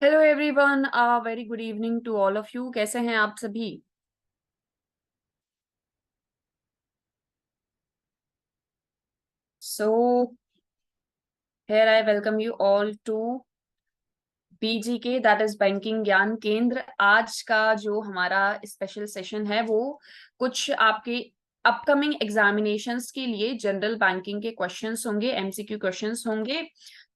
Hello everyone, very good evening to all of you. कैसे हैं आप सभी? So here I welcome you all to BGK, that is banking Gyan Kendra. आज का जो हमारा स्पेशल सेशन है वो कुछ आपके अपकमिंग एग्जामिनेशंस के लिए जनरल बैंकिंग के क्वेश्चंस होंगे, एमसीक्यू क्वेश्चंस होंगे।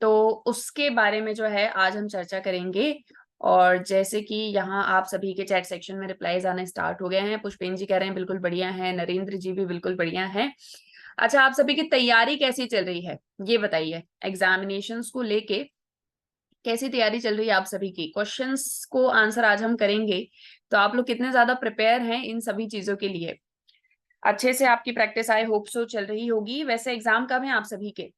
तो उसके बारे में जो है आज हम चर्चा करेंगे। और जैसे कि यहाँ आप सभी के चैट सेक्शन में रिप्लाईज आने स्टार्ट हो गए हैं। पुष्पेन जी कह रहे हैं बिल्कुल बढ़िया है, नरेंद्र जी भी बिल्कुल बढ़िया है। अच्छा, आप सभी की तैयारी कैसी चल रही है ये बताइए। एग्जामिनेशंस को लेके कैसी तैयारी चल रही है आप सभी की? क्वेश्चंस को आंसर आज हम करेंगे, तो आप लोग कितने ज्यादा प्रिपेयर हैं इन सभी चीजों के लिए? अच्छे से आपकी प्रैक्टिस आई होप सो चल रही होगी। वैसे एग्जाम कब है आप सभी के?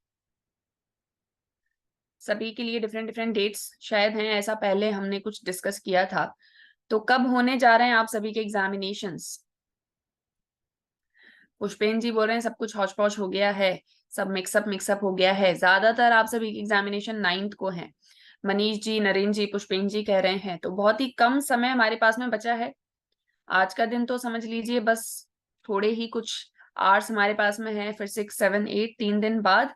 सभी के लिए डिफरेंट डिफरेंट डेट्स शायद हैं, ऐसा पहले हमने कुछ डिस्कस किया था। तो कब होने जा रहे हैं आप सभी के एग्जामिनेशंस? पुष्पेन जी बोल रहे हैं सब कुछ हौच पौच हो गया है, सब मिक्सअप हो गया है। ज्यादातर आप सभी के एग्जामिनेशन 9th को है। मनीष जी, नरेंद्र जी, पुष्पेन जी कह रहे हैं, तो बहुत ही कम समय हमारे पास में बचा है। आज का दिन तो समझ लीजिए बस थोड़े ही कुछ आवर्स हमारे पास में है, फिर 6, 7, 8 3 दिन बाद।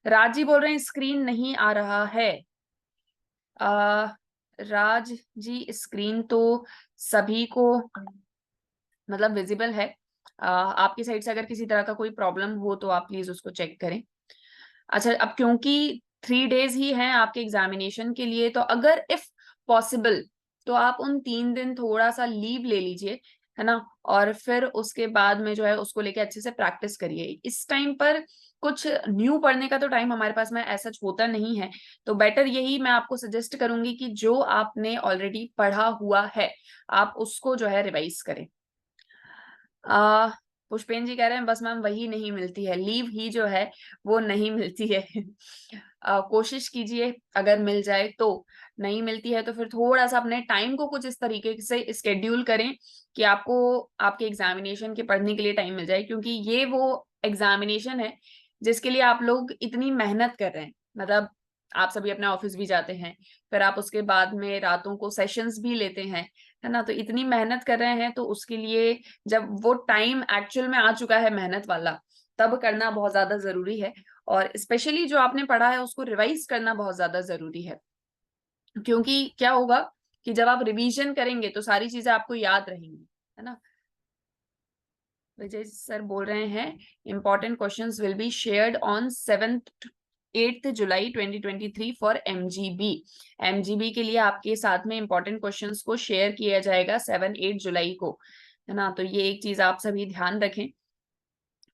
राज जी बोल रहे हैं स्क्रीन नहीं आ रहा है। आ, राज जी स्क्रीन तो सभी को मतलब विजिबल है। आपकी साइड से अगर किसी तरह का कोई प्रॉब्लम हो तो आप प्लीज उसको चेक करें। अच्छा, अब क्योंकि 3 days ही हैं आपके एग्जामिनेशन के लिए, तो अगर इफ पॉसिबल तो आप उन 3 दिन थोड़ा सा लीव ले लीजिए, है ना। और फिर उसके बाद में जो है उसको लेके अच्छे से प्रैक्टिस करिए। इस टाइम पर कुछ न्यू पढ़ने का तो टाइम हमारे पास में ऐसा होता नहीं है। तो बेटर यही मैं आपको सजेस्ट करूंगी कि जो आपने ऑलरेडी पढ़ा हुआ है आप उसको जो है रिवाइज करें। आ पुष्पेन जी कह रहे हैं बस मैम वही नहीं मिलती है, लीव ही जो है वो नहीं मिलती है। कोशिश कीजिए अगर मिल जाए तो। नहीं मिलती है तो फिर थोड़ा सा अपने टाइम को कुछ इस तरीके से स्केड्यूल करें कि आपको आपके एग्जामिनेशन के पढ़ने के लिए टाइम मिल जाए, क्योंकि ये वो एग्जामिनेशन है जिसके लिए आप लोग इतनी मेहनत कर रहे हैं। मतलब आप सभी अपने ऑफिस भी जाते हैं, फिर आप उसके बाद में रातों को सेशंस भी लेते हैं, है ना। तो इतनी मेहनत कर रहे हैं तो उसके लिए जब वो टाइम एक्चुअल में आ चुका है मेहनत वाला, तब करना बहुत ज्यादा जरूरी है। और स्पेशली जो आपने पढ़ा है उसको रिवाइज करना बहुत ज्यादा जरूरी है। क्योंकि क्या होगा कि जब आप रिवीजन करेंगे तो सारी चीजें आपको याद रहेंगी, है ना। विजय सर बोल रहे हैं important questions will be shared on 7th 8th July 2023 for MGB. MGB के लिए आपके साथ में इंपॉर्टेंट क्वेश्चंस को शेयर किया जाएगा 7, 8 जुलाई को, है ना। तो ये एक चीज आप सभी ध्यान रखें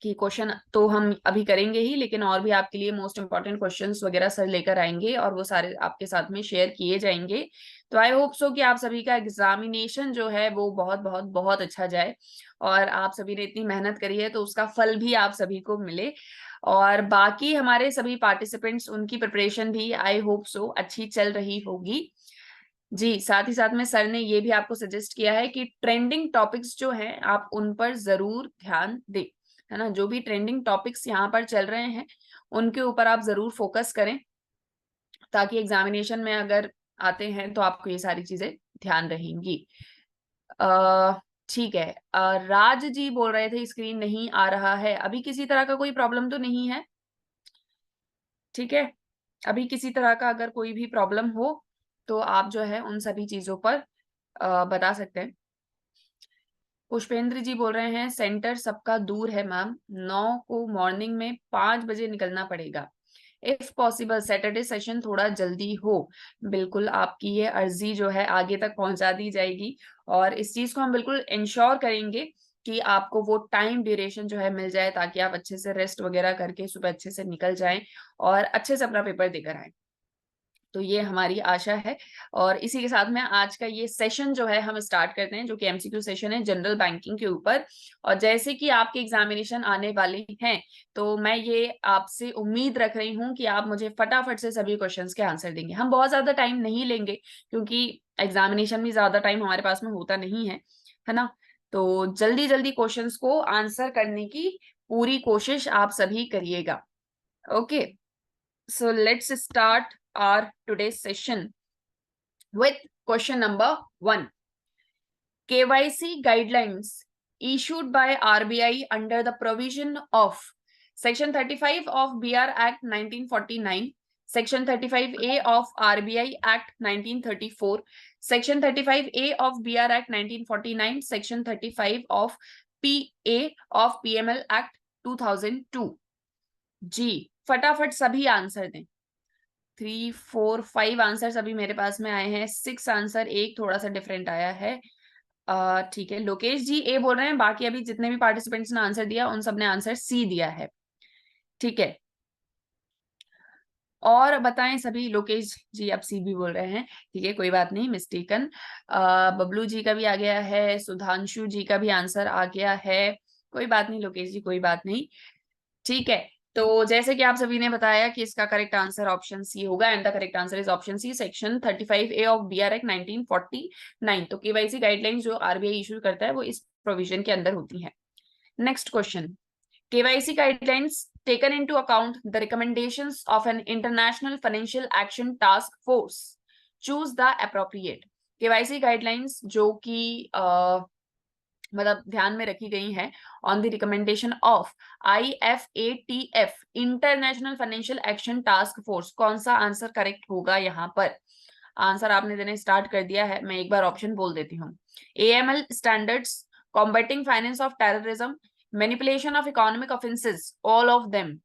कि क्वेश्चन तो हम अभी करेंगे ही, लेकिन और भी आपके लिए मोस्ट इंपॉर्टेंट क्वेश्चंस वगैरह सर लेकर आएंगे और वो सारे आपके साथ में शेयर किए जाएंगे। तो आई होप सो कि आप सभी का एग्जामिनेशन जो है वो बहुत बहुत बहुत अच्छा जाए, और आप सभी ने इतनी मेहनत करी है तो उसका फल भी आप सभी को मिले। और बाकी हमारे सभी पार्टिसिपेंट्स उनकी प्रिपरेशन भी आई होप सो अच्छी चल रही होगी। जी, साथ ही साथ में सर ने ये भी आपको सजेस्ट किया है कि ट्रेंडिंग टॉपिक्स जो हैं आप उन पर जरूर ध्यान दें, है ना। जो भी ट्रेंडिंग टॉपिक्स यहाँ पर चल रहे हैं उनके ऊपर आप जरूर फोकस करें, ताकि एग्जामिनेशन में अगर आते हैं तो आपको ये सारी चीजें ध्यान रहेंगी। अ ठीक है। राज जी बोल रहे थे स्क्रीन नहीं आ रहा है, अभी किसी तरह का कोई प्रॉब्लम तो नहीं है? ठीक है। अभी किसी तरह का अगर कोई भी प्रॉब्लम हो तो आप जो है उन सभी चीजों पर बता सकते हैं। पुष्पेंद्र जी बोल रहे हैं सेंटर सबका दूर है मैम, 9 को मॉर्निंग में 5 बजे निकलना पड़ेगा। इफ पॉसिबल सैटरडे सेशन थोड़ा जल्दी हो। बिल्कुल आपकी ये अर्जी जो है आगे तक पहुंचा दी जाएगी, और इस चीज को हम बिल्कुल इंश्योर करेंगे कि आपको वो टाइम ड्यूरेशन जो है मिल जाए, ताकि आप अच्छे से रेस्ट वगैरह करके सुबह अच्छे से निकल जाएं और अच्छे से अपना पेपर देकर आए। तो ये हमारी आशा है। और इसी के साथ में आज का ये सेशन जो है हम स्टार्ट करते हैं, जो कि एमसीक्यू सेशन है जनरल बैंकिंग के ऊपर। और जैसे कि आपके एग्जामिनेशन आने वाले हैं, तो मैं ये आपसे उम्मीद रख रही हूँ कि आप मुझे फटाफट से सभी क्वेश्चंस के आंसर देंगे। हम बहुत ज्यादा टाइम नहीं लेंगे, क्योंकि एग्जामिनेशन में ज्यादा टाइम हमारे पास में होता नहीं है ना। तो जल्दी जल्दी क्वेश्चंस को आंसर करने की पूरी कोशिश आप सभी करिएगा। Okay, so let's start our today's session. with question number 1. KYC guidelines issued by RBI under the provision of Section 35 of BR Act 1949, Section 35A of RBI Act 1934, Section 35A of BR Act 1949, Section 35 of PA of PML Act 2002. जी फटाफट सभी answer दें। 3, 4, 5 answer अभी मेरे पास में आए हैं। 6 answer, एक थोड़ा सा डिफरेंट आया है। ठीक है, लोकेश जी ए बोल रहे हैं, बाकी अभी जितने भी पार्टिसिपेंट्स ने आंसर दिया उन सब ने आंसर सी दिया है। ठीक है, और बताएं सभी। लोकेश जी आप सी भी बोल रहे हैं, ठीक है, कोई बात नहीं, मिस्टेकन। बबलू जी का भी आ गया है, सुधांशु जी का भी आंसर आ गया है, कोई बात नहीं लोकेश जी, कोई बात नहीं। ठीक है, तो जैसे कि आप सभी ने बताया कि इसका करेक्ट आंसर ऑप्शन सी होगा, and the correct answer is option C, section 35A of BR act 1949। तो केवाईसी गाइडलाइंस जो आरबीआई इशू करता है वो इस प्रोविजन के अंदर होती है। Next question, KYC guidelines taken into account the recommendations of an international financial action task force. Choose the appropriate. KYC guidelines जो कि मतलब ध्यान में रखी गई हैं on the recommendation of IFATF international financial action task force. कौन सा आंसर करेक्ट होगा यहाँ पर? आंसर आपने देने स्टार्ट कर दिया है, मैं एक बार ऑप्शन बोल देती हूँ। AML standards, combating finance of terrorism, manipulation of economic offences, all of them.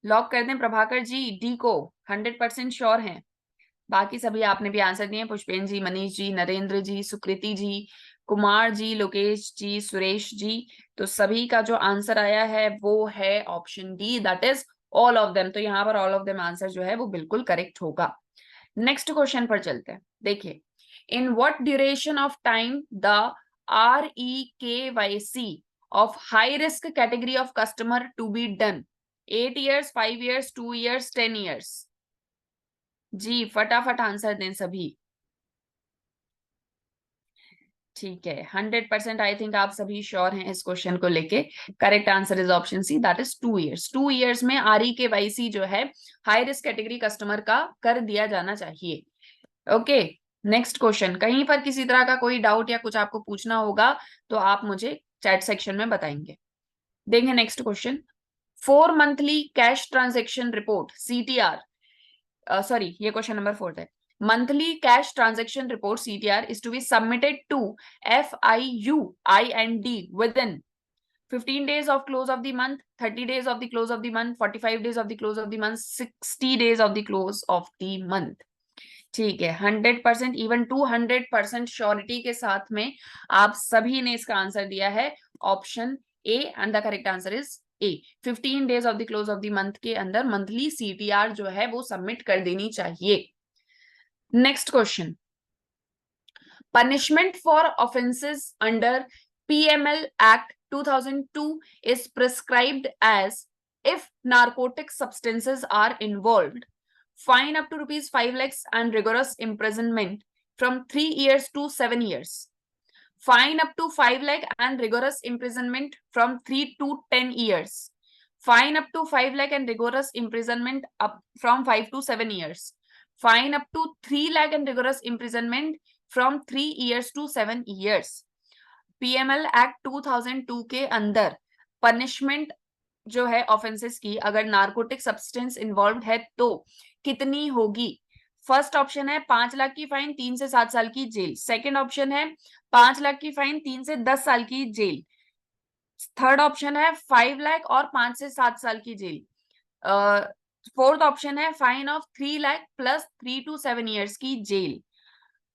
Lock कर दें प्रभाकर जी डी को? 100% श्योर हैं? बाकी सभी आपने भी आंसर दिए, पुष्पेन जी, मनीष जी, नरेंद्र जी, सुकृति जी, कुमार जी, लोकेश जी, सुरेश जी। तो सभी का जो आंसर आया है वो है option D, that is all of them. तो यहाँ पर ऑल ऑफ देम आंसर जो है वो बिल्कुल करेक्ट होगा। नेक्स्ट क्वेश्चन पर चलते हैं। देखिए, in what duration of time the REKYC of high risk category of customer to be done? 8 years, 5 years, 2 years, 10 years? जी फटाफट आंसर दें सभी। ठीक है, 100% आई थिंक आप सभी श्योर हैं इस क्वेश्चन को लेके। Correct answer is option C, that is 2 years। 2 years में REKYC जो है हाई रिस्क कैटेगरी कस्टमर का कर दिया जाना चाहिए। Okay, next question. कहीं पर किसी तरह का कोई डाउट या कुछ आपको पूछना होगा तो आप मुझे चैट सेक्शन में बताएंगे। देखें next question, 4 monthly cash transaction report CTR, sorry, ये क्वेश्चन नंबर 4 है। Monthly cash transaction report CTR is to be submitted to FIUIND within 15 days of close of the month, 30 days of the close of the month, 45 days of the close of the month, 60 days of the close of the month। ठीक है, 100% even 200% surety के साथ में आप सभी ने इसका answer दिया है option A, and the correct answer is a. 15 days of the close of the month के अंदर मंथली CTR जो है वो सबमिट कर देनी चाहिए। Next question, punishment for offenses under PML Act 2002 is prescribed as if narcotic substances are involved, fine up to rupees 5 lakhs and rigorous imprisonment from 3 years to 7 years, fine up to 5 lakh and rigorous imprisonment from 3 to 10 years, fine up to 5 lakh and rigorous imprisonment up from 5 to 7 years, fine up to 3 lakh and rigorous imprisonment from 3 years to 7 years। PML Act 2002 के अंदर punishment जो है offences की, अगर narcotic substance involve है तो कितनी होगी? फर्स्ट ऑप्शन है 5 लाख की फाइन, 3 से 7 साल की जेल। सेकंड ऑप्शन है 5 लाख की फाइन, 3 से 10 साल की जेल। थर्ड ऑप्शन है 5 लाख और 5 से 7 साल की जेल। फोर्थ ऑप्शन है fine of 3 lakh plus 3 to 7 years की जेल।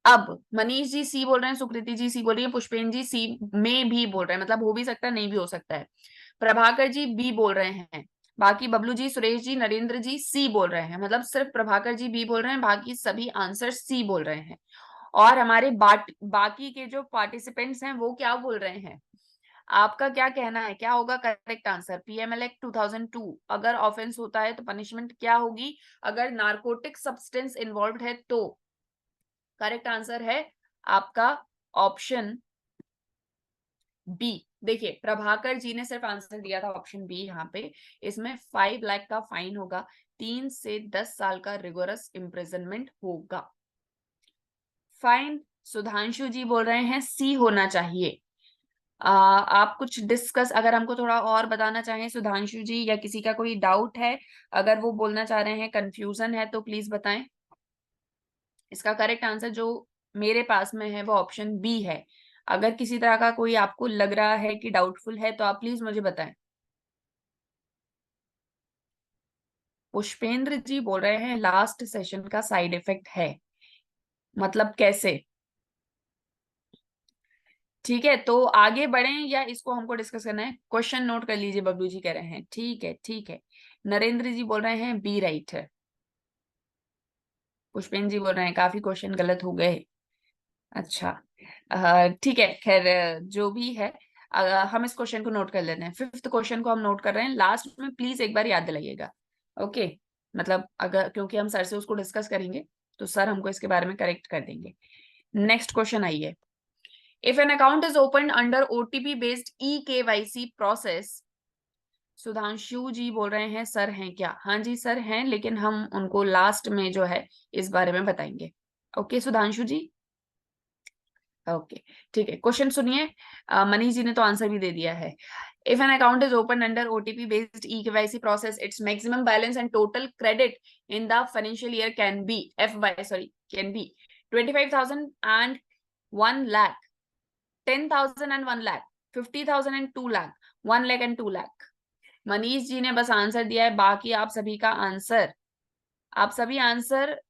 अब मनीष जी सी बोल रहे हैं, सुकृति जी सी बोल रही है, पुष्पेन जी सी में भी बोल रहे हैं, मतलब हो भी सकता है नहीं भी हो सकता है। प्रभाकर जी बी बोल रहे हैं, बाकी बबलू जी, सुरेश जी, नरेंद्र जी सी बोल रहे हैं, मतलब सिर्फ प्रभाकर जी बी बोल रहे हैं, बाकी सभी आंसर सी बोल रहे हैं। और हमारे बाकी के जो पार्टिसिपेंट्स हैं वो क्या बोल रहे हैं? आपका क्या कहना है, क्या होगा करेक्ट आंसर? PML Act 2002 अगर ऑफेंस होता है तो पनिशमेंट क्या होगी अगर नार्कोटिक सब्सटेंस इन्वॉल्व है तो? करेक्ट आंसर है आपका ऑप्शन बी। देखिए, प्रभाकर जी ने सिर्फ आंसर दिया था ऑप्शन बी। यहाँ पे इसमें 5 लाख का फाइन होगा, 3 से 10 साल का रिगोरस इम्प्रिजनमेंट होगा। फाइन। सुधांशु जी बोल रहे हैं सी होना चाहिए। आप कुछ डिस्कस अगर हमको थोड़ा और बताना चाहें सुधांशु जी, या किसी का कोई डाउट है, अगर वो बोलना चाह रहे हैं, कंफ्यूजन है, तो प्लीज बताएं। इसका करेक्ट आंसर जो मेरे पास में है वो ऑप्शन बी है। अगर किसी तरह का कोई आपको लग रहा है कि डाउटफुल है तो आप प्लीज मुझे बताएं। पुष्पेंद्र जी बोल रहे हैं लास्ट सेशन का साइड इफेक्ट है, मतलब कैसे? ठीक है, तो आगे बढ़ें या इसको हमको डिस्कस करना है? क्वेश्चन नोट कर लीजिए, बबलू जी कह रहे हैं। ठीक है ठीक है। नरेंद्र जी बोल रहे हैं बी राइट है। पुष्पेंद्र जी बोल रहे हैं काफी क्वेश्चन गलत हो गए। अच्छा, ठीक है, खैर जो भी है, हम इस क्वेश्चन को नोट कर लेते हैं। फिफ्थ क्वेश्चन को हम नोट कर रहे हैं, लास्ट में प्लीज एक बार याद दिलाइएगा। ओके, मतलब अगर क्योंकि हम सर से उसको डिस्कस करेंगे तो सर हमको इसके बारे में करेक्ट कर देंगे। नेक्स्ट क्वेश्चन आइए। If an account is open under OTP based eKYC process, Sudhanshu ji बोल रहे हैं सर हैं क्या? हाँ जी सर हैं, लेकिन हम उनको लास्ट में जो है इस बारे में बताएंगे। ओके सुधांशु जी, ओके ठीक है। क्वेश्चन सुनिए, मनीष जी ने तो आंसर भी दे दिया है। If an account is open under OTP based eKYC process, its maximum balance and total credit in the financial year can be can be 25,000 and 1 lakh, 10,000 and 1 lakh, 50,000 and 2 lakh, 1 lakh and 2 lakh। Manish ji ने बस answer दिया है, बाकी आप सभी का answer, आप सभी आंसर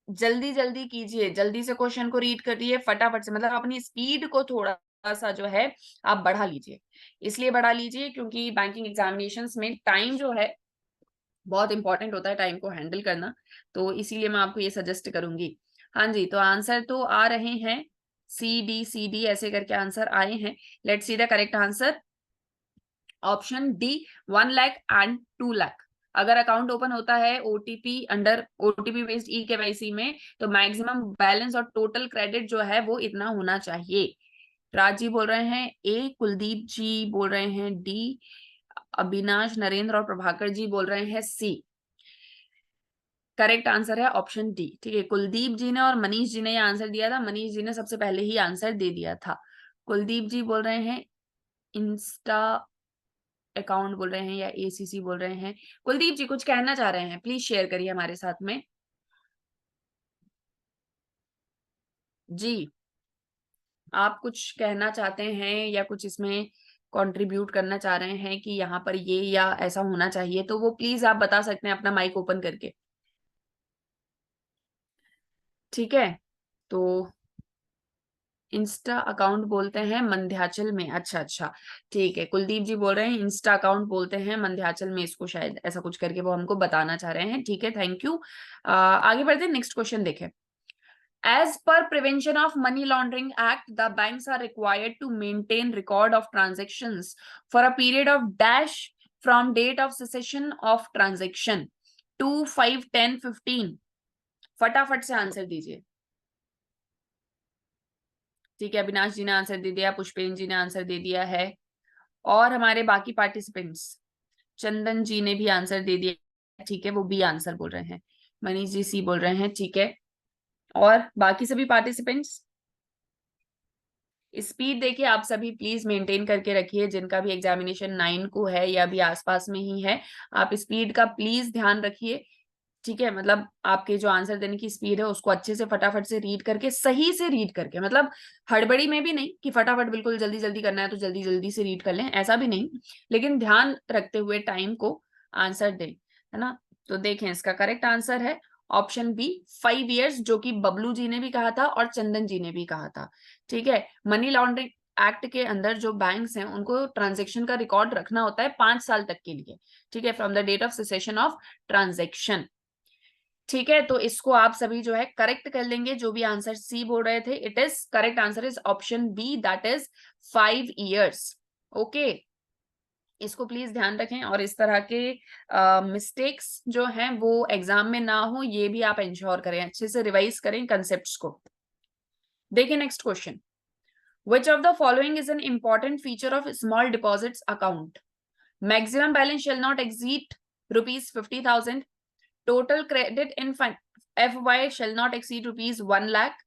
जल्दी जल्दी कीजिए, जल्दी से क्वेश्चन को रीड करिए फटाफट से, मतलब अपनी स्पीड को थोड़ा सा जो है आप बढ़ा लीजिए। इसलिए बढ़ा लीजिए क्योंकि बैंकिंग एग्जामिनेशंस में टाइम जो है बहुत इंपॉर्टेंट होता है, टाइम को हैंडल करना, तो इसीलिए मैं आपको ये सजेस्ट करूंगी। हाँ जी, तो आंसर तो आ रहे हैं सी डी ऐसे करके आंसर आए हैं। Let's see the correct answer. Option D 1 lakh and 2 lakh. अगर अकाउंट ओपन होता है OTP under OTP based eKYC में, तो मैक्सिमम बैलेंस और टोटल क्रेडिट जो है वो इतना होना चाहिए। राज जी बोल रहे हैं ए, कुलदीप जी बोल रहे हैं डी, अविनाश, नरेंद्र और प्रभाकर जी बोल रहे हैं सी। करेक्ट आंसर है ऑप्शन डी। ठीक है, कुलदीप जी ने और मनीष जी ने ये आंसर दिया था। मनीष जी ने सबसे पहले ही आंसर दे दिया था। कुलदीप जी बोल रहे हैं इंस्टा अकाउंट बोल रहे हैं या एसीसी बोल रहे हैं। कुलदीप जी कुछ कहना चाह रहे हैं, प्लीज शेयर करिए हमारे साथ में जी। आप कुछ कहना चाहते हैं या कुछ इसमें कंट्रीब्यूट करना चाह रहे हैं कि यहाँ पर ये या ऐसा होना चाहिए, तो वो प्लीज आप बता सकते हैं अपना माइक ओपन करके। ठीक है, तो इंस्टा अकाउंट बोलते हैं मंध्याचल में। अच्छा अच्छा, ठीक है, कुलदीप जी बोल रहे हैं इंस्टा अकाउंट बोलते हैं मंध्याचल में, इसको शायद ऐसा कुछ करके वो हमको बताना चाह रहे हैं। ठीक है, थैंक यू। आगे बढ़ते हैं, नेक्स्ट क्वेश्चन देखें। As per Prevention of Money Laundering Act, the banks are required to maintain record of transactions for a period of dash from date of cessation of transaction 2, 5, 10, 15। फटाफट से answer दीजिए। ठीक है, अविनाश जी ने आंसर दे दिया, पुष्पेंद्र जी ने answer दे दिया है, और हमारे बाकी पार्टिसिपेंट्स, चंदन जी ने भी आंसर दे दिया। ठीक है, वो बी आंसर बोल रहे हैं। मनीष जी सी बोल रहे हैं। ठीक है, और बाकी सभी पार्टिसिपेंट्स स्पीड देखिए आप सभी प्लीज मेंटेन करके रखिए, जिनका भी एग्जामिनेशन 9 को है या अभी आसपास में ही है, आप स्पीड का प्लीज ध्यान रखिए। ठीक है, मतलब आपके जो आंसर देने की स्पीड है उसको अच्छे से फटाफट से रीड करके, सही से रीड करके, मतलब हड़बड़ी में भी नहीं कि फटाफट बिल्कुल जल्दी जल्दी करना है तो जल्दी जल्दी से रीड कर लें, ऐसा भी नहीं, लेकिन ध्यान रखते हुए टाइम को आंसर दें, है ना। तो देखें, इसका करेक्ट आंसर है ऑप्शन बी 5 years, जो कि बबलू जी ने भी कहा था और चंदन जी ने भी कहा था। ठीक है, मनी लॉन्ड्रिंग एक्ट के अंदर जो बैंक्स हैं उनको ट्रांजेक्शन का रिकॉर्ड रखना होता है 5 साल तक के लिए। ठीक है, from the date of cessation of transaction. ठीक है, तो इसको आप सभी जो है करेक्ट कर लेंगे, जो भी आंसर सी बोल रहे थे। It is correct answer is option B, that is 5 years। Okay, इसको प्लीज ध्यान रखें, और इस तरह के मिस्टेक्स जो हैं वो एग्जाम में ना हो, ये भी आप इंश्योर करें, अच्छे से रिवाइज करें कंसेप्ट्स को। देखिए next question. Which of the following is an important feature of small deposits account? Maximum balance shall not exceed rupees 50,000. Total credit in FY shall not exceed rupees 1 lakh.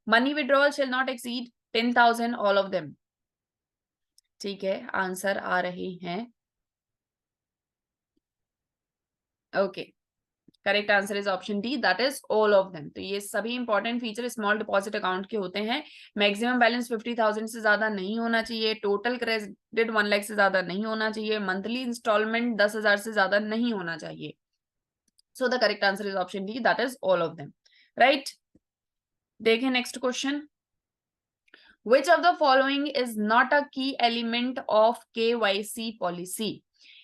Money withdrawal shall not exceed 10,000 all of them. ठीक है, answer आ रहे हैं। Okay, correct answer is option D, that is all of them. तो ये सभी important feature small deposit account के होते हैं। मैक्सिमम बैलेंस 50,000 से ज्यादा नहीं होना चाहिए, टोटल क्रेडिट 1 लाख से ज्यादा नहीं होना चाहिए, मंथली इंस्टॉलमेंट 10,000 से ज्यादा नहीं होना चाहिए। So the correct answer is option D, that is all of them, right. देखें next question. Which of the following is not a key element of KYC policy?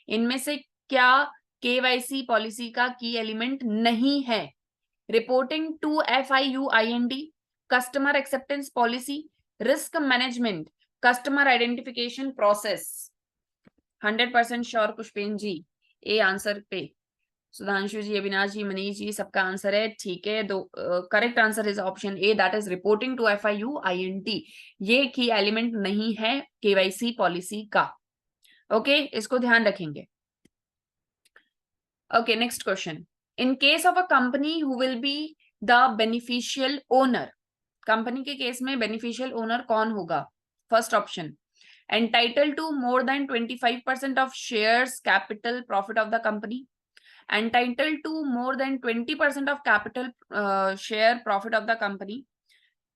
इनमें से क्या KYC पॉलिसी का की एलिमेंट नहीं है? Reporting to FIUIND, customer acceptance policy, risk management, customer identification process. 100% sure Pushpen ji, A answer पे। सुधांशु जी, अविनाश जी, मनीष जी, सबका answer है। ठीक है, दो correct answer is option A, that is reporting to FIUIND। ये की एलिमेंट नहीं है KYC पॉलिसी का। ओके, इसको ध्यान रखेंगे। Okay, next question. In case of a company who will be the beneficial owner, company के केस में बेनिफिशियल ओनर कौन होगा? First option, entitled to more than 25% of shares capital profit of the company, entitled to more than 20% of capital share profit of the company,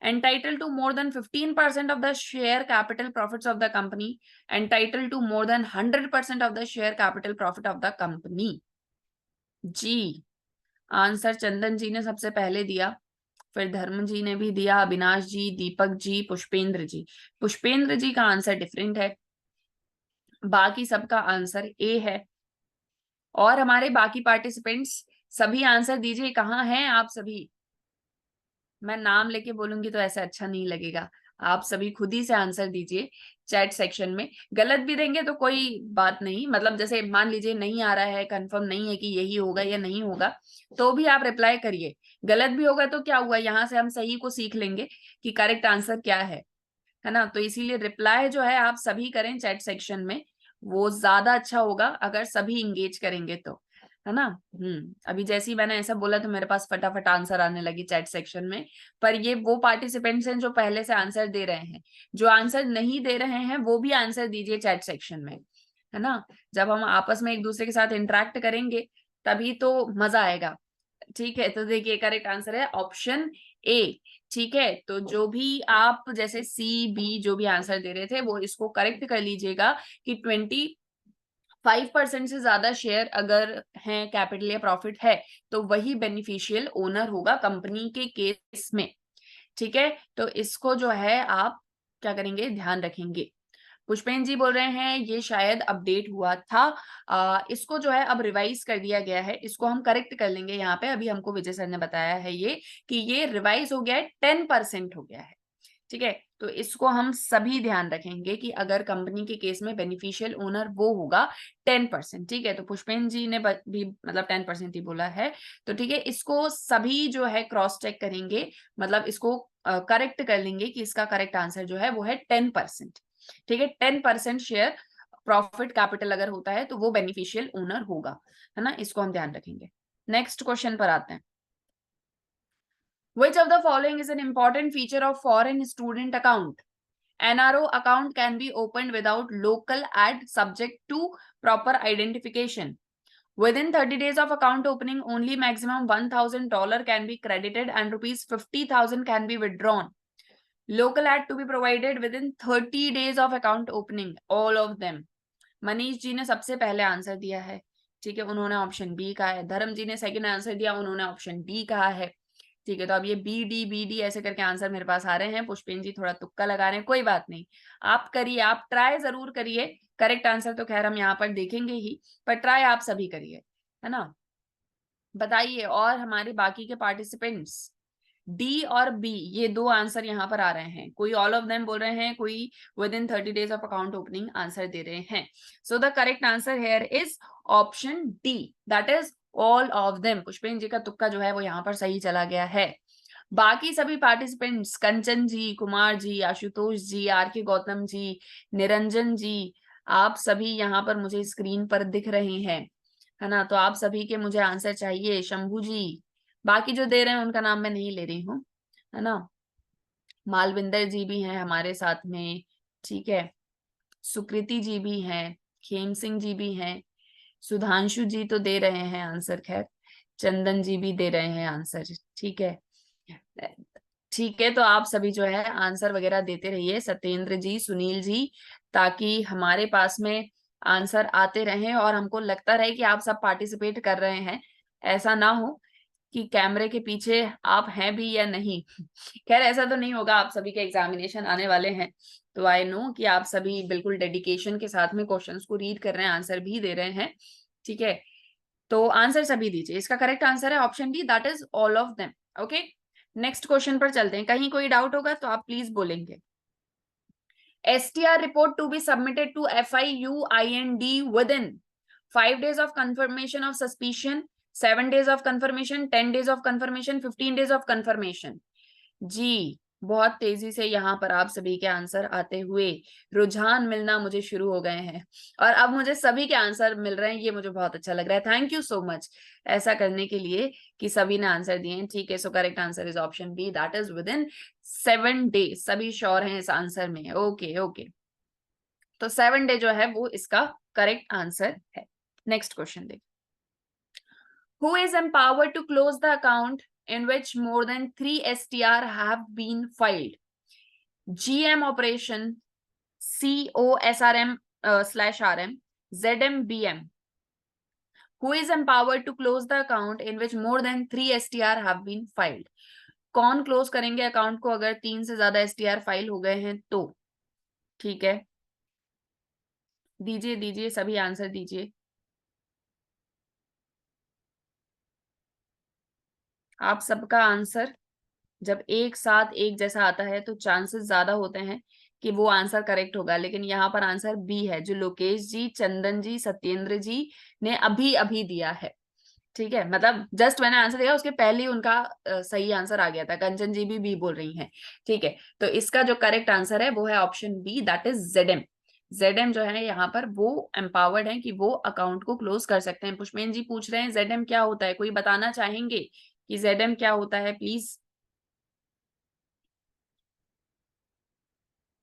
entitled to more than 15% of the share capital profits of the company, entitled to more than 100% of the share capital profit of the company। जी, answer Chandan ji ने सबसे पहले दिया, फिर धर्म जी ने भी दिया, अविनाश जी, दीपक जी, पुष्पेंद्र जी। पुष्पेंद्र जी का आंसर डिफरेंट है, बाकी सबका आंसर ए है। और हमारे बाकी पार्टिसिपेंट्स सभी आंसर दीजिए, कहाँ हैं आप सभी? मैं नाम लेके बोलूंगी तो ऐसा अच्छा नहीं लगेगा, आप सभी खुद ही से आंसर दीजिए चैट सेक्शन में। गलत भी देंगे तो कोई बात नहीं, मतलब जैसे मान लीजिए नहीं आ रहा है, कंफर्म नहीं है कि यही होगा या नहीं होगा, तो भी आप रिप्लाई करिए। गलत भी होगा तो क्या हुआ, यहाँ से हम सही को सीख लेंगे कि करेक्ट आंसर क्या है ना। तो इसीलिए रिप्लाई जो है आप सभी करें चैट सेक्शन में, वो ज्यादा अच्छा होगा अगर सभी इंगेज करेंगे तो, है ना। अभी जैसे ही मैंने ऐसा बोला तो मेरे पास फटाफट आंसर आने लगी चैट सेक्शन में। पर ये वो पार्टिसिपेंट्स हैं जो पहले से आंसर दे रहे हैं, जो आंसर नहीं दे रहे हैं वो भी आंसर दीजिए चैट सेक्शन में, है ना। जब हम आपस में एक दूसरे के साथ इंटरेक्ट करेंगे तभी तो मजा आएगा। ठीक है, तो देखिए करेक्ट आंसर है ऑप्शन ए। ठीक है, तो जो भी आप जैसे C, B जो भी आंसर दे रहे थे वो इसको करेक्ट कर लीजिएगा कि 25% से ज्यादा शेयर अगर है, कैपिटल या प्रॉफिट है, तो वही बेनिफिशियल ओनर होगा कंपनी के केस में। ठीक है, तो इसको जो है आप क्या करेंगे, ध्यान रखेंगे। पुष्पेन जी बोल रहे हैं ये शायद अपडेट हुआ था, इसको जो है अब रिवाइज कर दिया गया है, इसको हम करेक्ट कर लेंगे यहाँ पे। अभी हमको विजय सर ने बताया है ये कि ये रिवाइज हो गया है, 10% हो गया है। ठीक है, तो इसको हम सभी ध्यान रखेंगे कि अगर कंपनी के केस में बेनिफिशियल ओनर वो होगा 10%। ठीक है, तो पुष्पेन जी ने भी मतलब 10% ही बोला है, तो ठीक है, इसको सभी जो है क्रॉस चेक करेंगे, मतलब इसको करेक्ट कर लेंगे कि इसका करेक्ट आंसर जो है वो है 10%। ठीक है, 10% शेयर प्रॉफिट कैपिटल अगर होता है तो वो बेनिफिशियल ओनर होगा, है ना, इसको हम ध्यान रखेंगे। नेक्स्ट क्वेश्चन पर आते हैं। Which of the following is an important feature of foreign student account? NRO account can be opened without local ad subject to proper identification. Within 30 days of account opening, only maximum $1,000 can be credited and rupees 50,000 can be withdrawn. Local ad to be provided within 30 days of account opening. All of them. Manish ji ने सबसे पहले answer दिया है, ठीक है, उन्होंने option B कहा है। धर्म जी ने सेकंड आंसर दिया, उन्होंने ऑप्शन डी कहा है। ठीक है, तो अब ये बी डी ऐसे करके आंसर मेरे पास आ रहे हैं। पुष्पेन जी थोड़ा तुक्का लगा रहे हैं, कोई बात नहीं, आप करिए, आप ट्राई जरूर करिए। करेक्ट आंसर तो खैर हम यहाँ पर देखेंगे ही, पर ट्राई आप सभी करिए, है ना। बताइए, और हमारे बाकी के पार्टिसिपेंट्स डी और बी, ये दो आंसर यहाँ पर आ रहे हैं। कोई ऑल ऑफ देम बोल रहे हैं, कोई within 30 days of account opening answer दे रहे हैं। So the correct answer here is option D, that is all of them. Pushpen ji का तुक्का जो है वो यहाँ पर सही चला गया है। बाकी सभी participants, Kanchan ji, Kumar ji, Ashutosh ji, R K Gautam जी, निरंजन जी, आप सभी यहाँ पर मुझे स्क्रीन पर दिख रहे हैं, है ना। तो आप सभी के मुझे आंसर चाहिए। शंभू जी, बाकी जो दे रहे हैं उनका नाम मैं नहीं ले रही हूँ, है ना। मालविंदर जी भी हैं हमारे साथ में, ठीक है, सुकृति जी भी हैं, खेम सिंह जी भी हैं, सुधांशु जी तो दे रहे हैं आंसर, खैर चंदन जी भी दे रहे हैं आंसर, ठीक है। ठीक है, तो आप सभी जो है आंसर वगैरह देते रहिए, सत्येंद्र जी, सुनील जी, ताकि हमारे पास में आंसर आते रहें और हमको लगता रहे कि आप सब पार्टिसिपेट कर रहे हैं। ऐसा ना हो कि कैमरे के पीछे आप हैं भी या नहीं। खैर ऐसा तो नहीं होगा, आप सभी के एग्जामिनेशन आने वाले हैं, तो आई नो कि आप सभी बिल्कुल डेडिकेशन के साथ में क्वेश्चंस को रीड कर रहे हैं, आंसर भी दे रहे हैं, ठीक है। तो आंसर सभी दीजिए। इसका करेक्ट आंसर है option D, that is all of them. Okay, next question पर चलते हैं। कहीं कोई डाउट होगा तो आप प्लीज बोलेंगे। STR report to be submitted to FIUIND within 5 days of confirmation of suspicion, 7 days of confirmation, 10 days of confirmation, 15 days of confirmation। जी, बहुत तेजी से यहाँ पर आप सभी के आंसर आते हुए रुझान मिलना मुझे शुरू हो गए हैं, और अब मुझे सभी के आंसर मिल रहे हैं, ये मुझे बहुत अच्छा लग रहा है। थैंक यू सो मच ऐसा करने के लिए कि सभी ने आंसर दिए हैं, ठीक है। So correct answer is option B, that is within 7 days. सभी श्योर हैं इस आंसर में? ओके ओके, तो 7 डे जो है वो इसका करेक्ट आंसर है। नेक्स्ट क्वेश्चन देख, who is empowered to close the account in which more than 3 STR have been filed? GM operation, COSRM /RM, ZMBM. Who is empowered to close the account in which more than 3 STR have been filed? कौन close करेंगे account को अगर 3 से ज्यादा STR file हो गए हैं तो? ठीक है, दीजिए दीजिए, सभी आंसर दीजिए। आप सबका आंसर जब एक साथ एक जैसा आता है तो चांसेस ज्यादा होते हैं कि वो आंसर करेक्ट होगा, लेकिन यहाँ पर आंसर बी है, जो लोकेश जी, चंदन जी, सत्येंद्र जी ने अभी अभी दिया है, ठीक है। मतलब जस्ट मैंने आंसर दिया उसके पहले ही उनका सही आंसर आ गया था। कंचन जी भी बोल रही हैं, ठीक है। तो इसका जो करेक्ट आंसर है वो है option B, that is ZM। ZM जो है यहाँ पर वो एम्पावर्ड है कि वो अकाउंट को क्लोज कर सकते हैं। पुष्पेन जी पूछ रहे हैं ZM क्या होता है, कोई बताना चाहेंगे कि ZM क्या होता है प्लीज?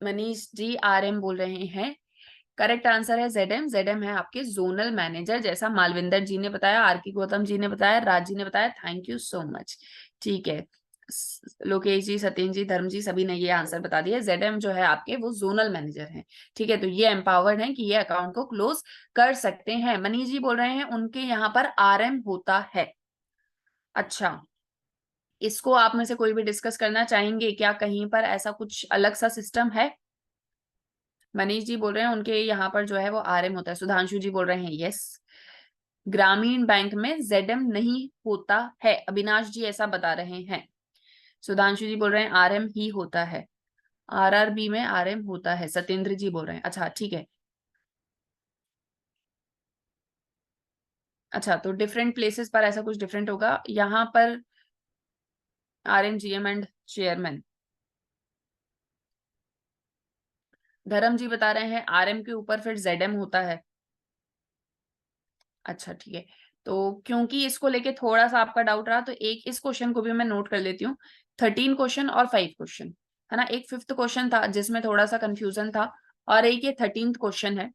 मनीष जी RM बोल रहे हैं, करेक्ट आंसर है ZM। ZM है आपके जोनल मैनेजर, जैसा मालविंदर जी ने बताया, आरके गौतम जी ने बताया, राज जी ने बताया, थैंक यू सो मच, ठीक है। लोकेश जी, सत्येंद्र जी, धर्म जी, सभी ने ये आंसर बता दिया। ZM जो है आपके वो जोनल मैनेजर हैं, ठीक है। तो ये एम्पावर्ड है कि ये अकाउंट को क्लोज कर सकते हैं। मनीष जी बोल रहे हैं उनके यहाँ पर RM होता है। अच्छा, इसको आप में से कोई भी डिस्कस करना चाहेंगे क्या? कहीं पर ऐसा कुछ अलग सा सिस्टम है? मनीष जी बोल रहे हैं उनके यहाँ पर जो है वो RM होता है। सुधांशु जी बोल रहे हैं यस, ग्रामीण बैंक में ZM नहीं होता है। अविनाश जी ऐसा बता रहे हैं। सुधांशु जी बोल रहे हैं RM ही होता है, RRB में RM होता है। सत्येंद्र जी बोल रहे हैं, अच्छा ठीक है। अच्छा, तो डिफरेंट प्लेसेस पर ऐसा कुछ डिफरेंट होगा। यहाँ पर RM, GM एंड चेयरमैन। धर्म जी बता रहे हैं RM के ऊपर फिर ZM होता है। अच्छा ठीक है, तो क्योंकि इसको लेके थोड़ा सा आपका डाउट रहा तो एक इस क्वेश्चन को भी मैं नोट कर लेती हूँ। 13 क्वेश्चन और 5 क्वेश्चन है ना, एक 5th क्वेश्चन था जिसमें थोड़ा सा कंफ्यूजन था, और एक ये 13th क्वेश्चन है।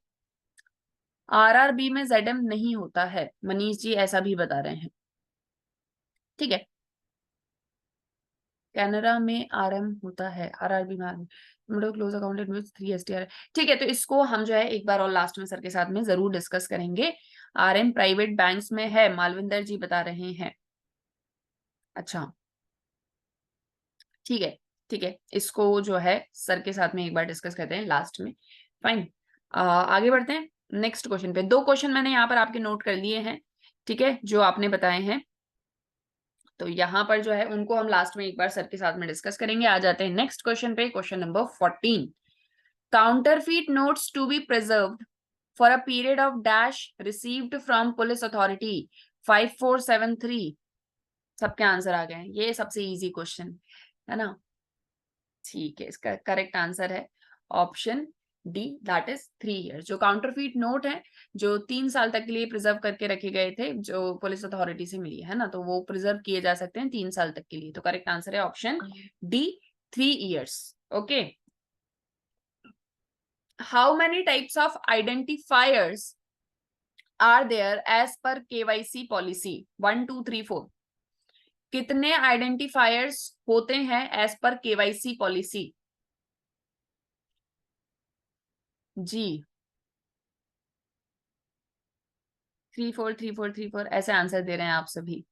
RRB में ZM नहीं होता है, मनीष जी ऐसा भी बता रहे हैं, ठीक है। कैनरा में RM होता है, RRB में मिडिल क्लोज अकाउंटेंट में 3 STR, ठीक है। तो इसको हम जो है एक बार और लास्ट में सर के साथ में जरूर डिस्कस करेंगे। RM प्राइवेट बैंक्स में है, मालविंदर जी बता रहे हैं। अच्छा ठीक है, ठीक है, इसको जो है सर के साथ में एक बार डिस्कस करते हैं लास्ट में, फाइन। आगे बढ़ते हैं नेक्स्ट क्वेश्चन पे। 2 क्वेश्चन मैंने यहाँ पर आपके नोट कर लिए हैं, ठीक है, जो आपने बताए हैं। तो यहाँ पर जो है उनको हम लास्ट में एक बार सर के साथ में डिस्कस करेंगे। आ जाते हैं नेक्स्ट क्वेश्चन पे, question number 14। Counterfeit notes to be preserved for a period of dash received from police authority 5473। सबके आंसर आ गए, ये सबसे इजी क्वेश्चन है ना, ठीक है। इसका करेक्ट आंसर है option D, that is 3 years. जो काउंटरफीट नोट है जो 3 साल तक के लिए प्रिजर्व करके रखे गए थे, जो पुलिस अथॉरिटी से मिली है ना, तो वो प्रिजर्व किए जा सकते हैं 3 साल तक के लिए। तो करेक्ट आंसर है option D, 3 years. Okay. How many types of identifiers are there as per KYC policy? 1 2 3 4. कितने आइडेंटिफायर्स होते हैं एज पर केवाईसी पॉलिसी? जी 3 4 3 4 3 4 ऐसे आंसर दे रहे हैं आप सभी.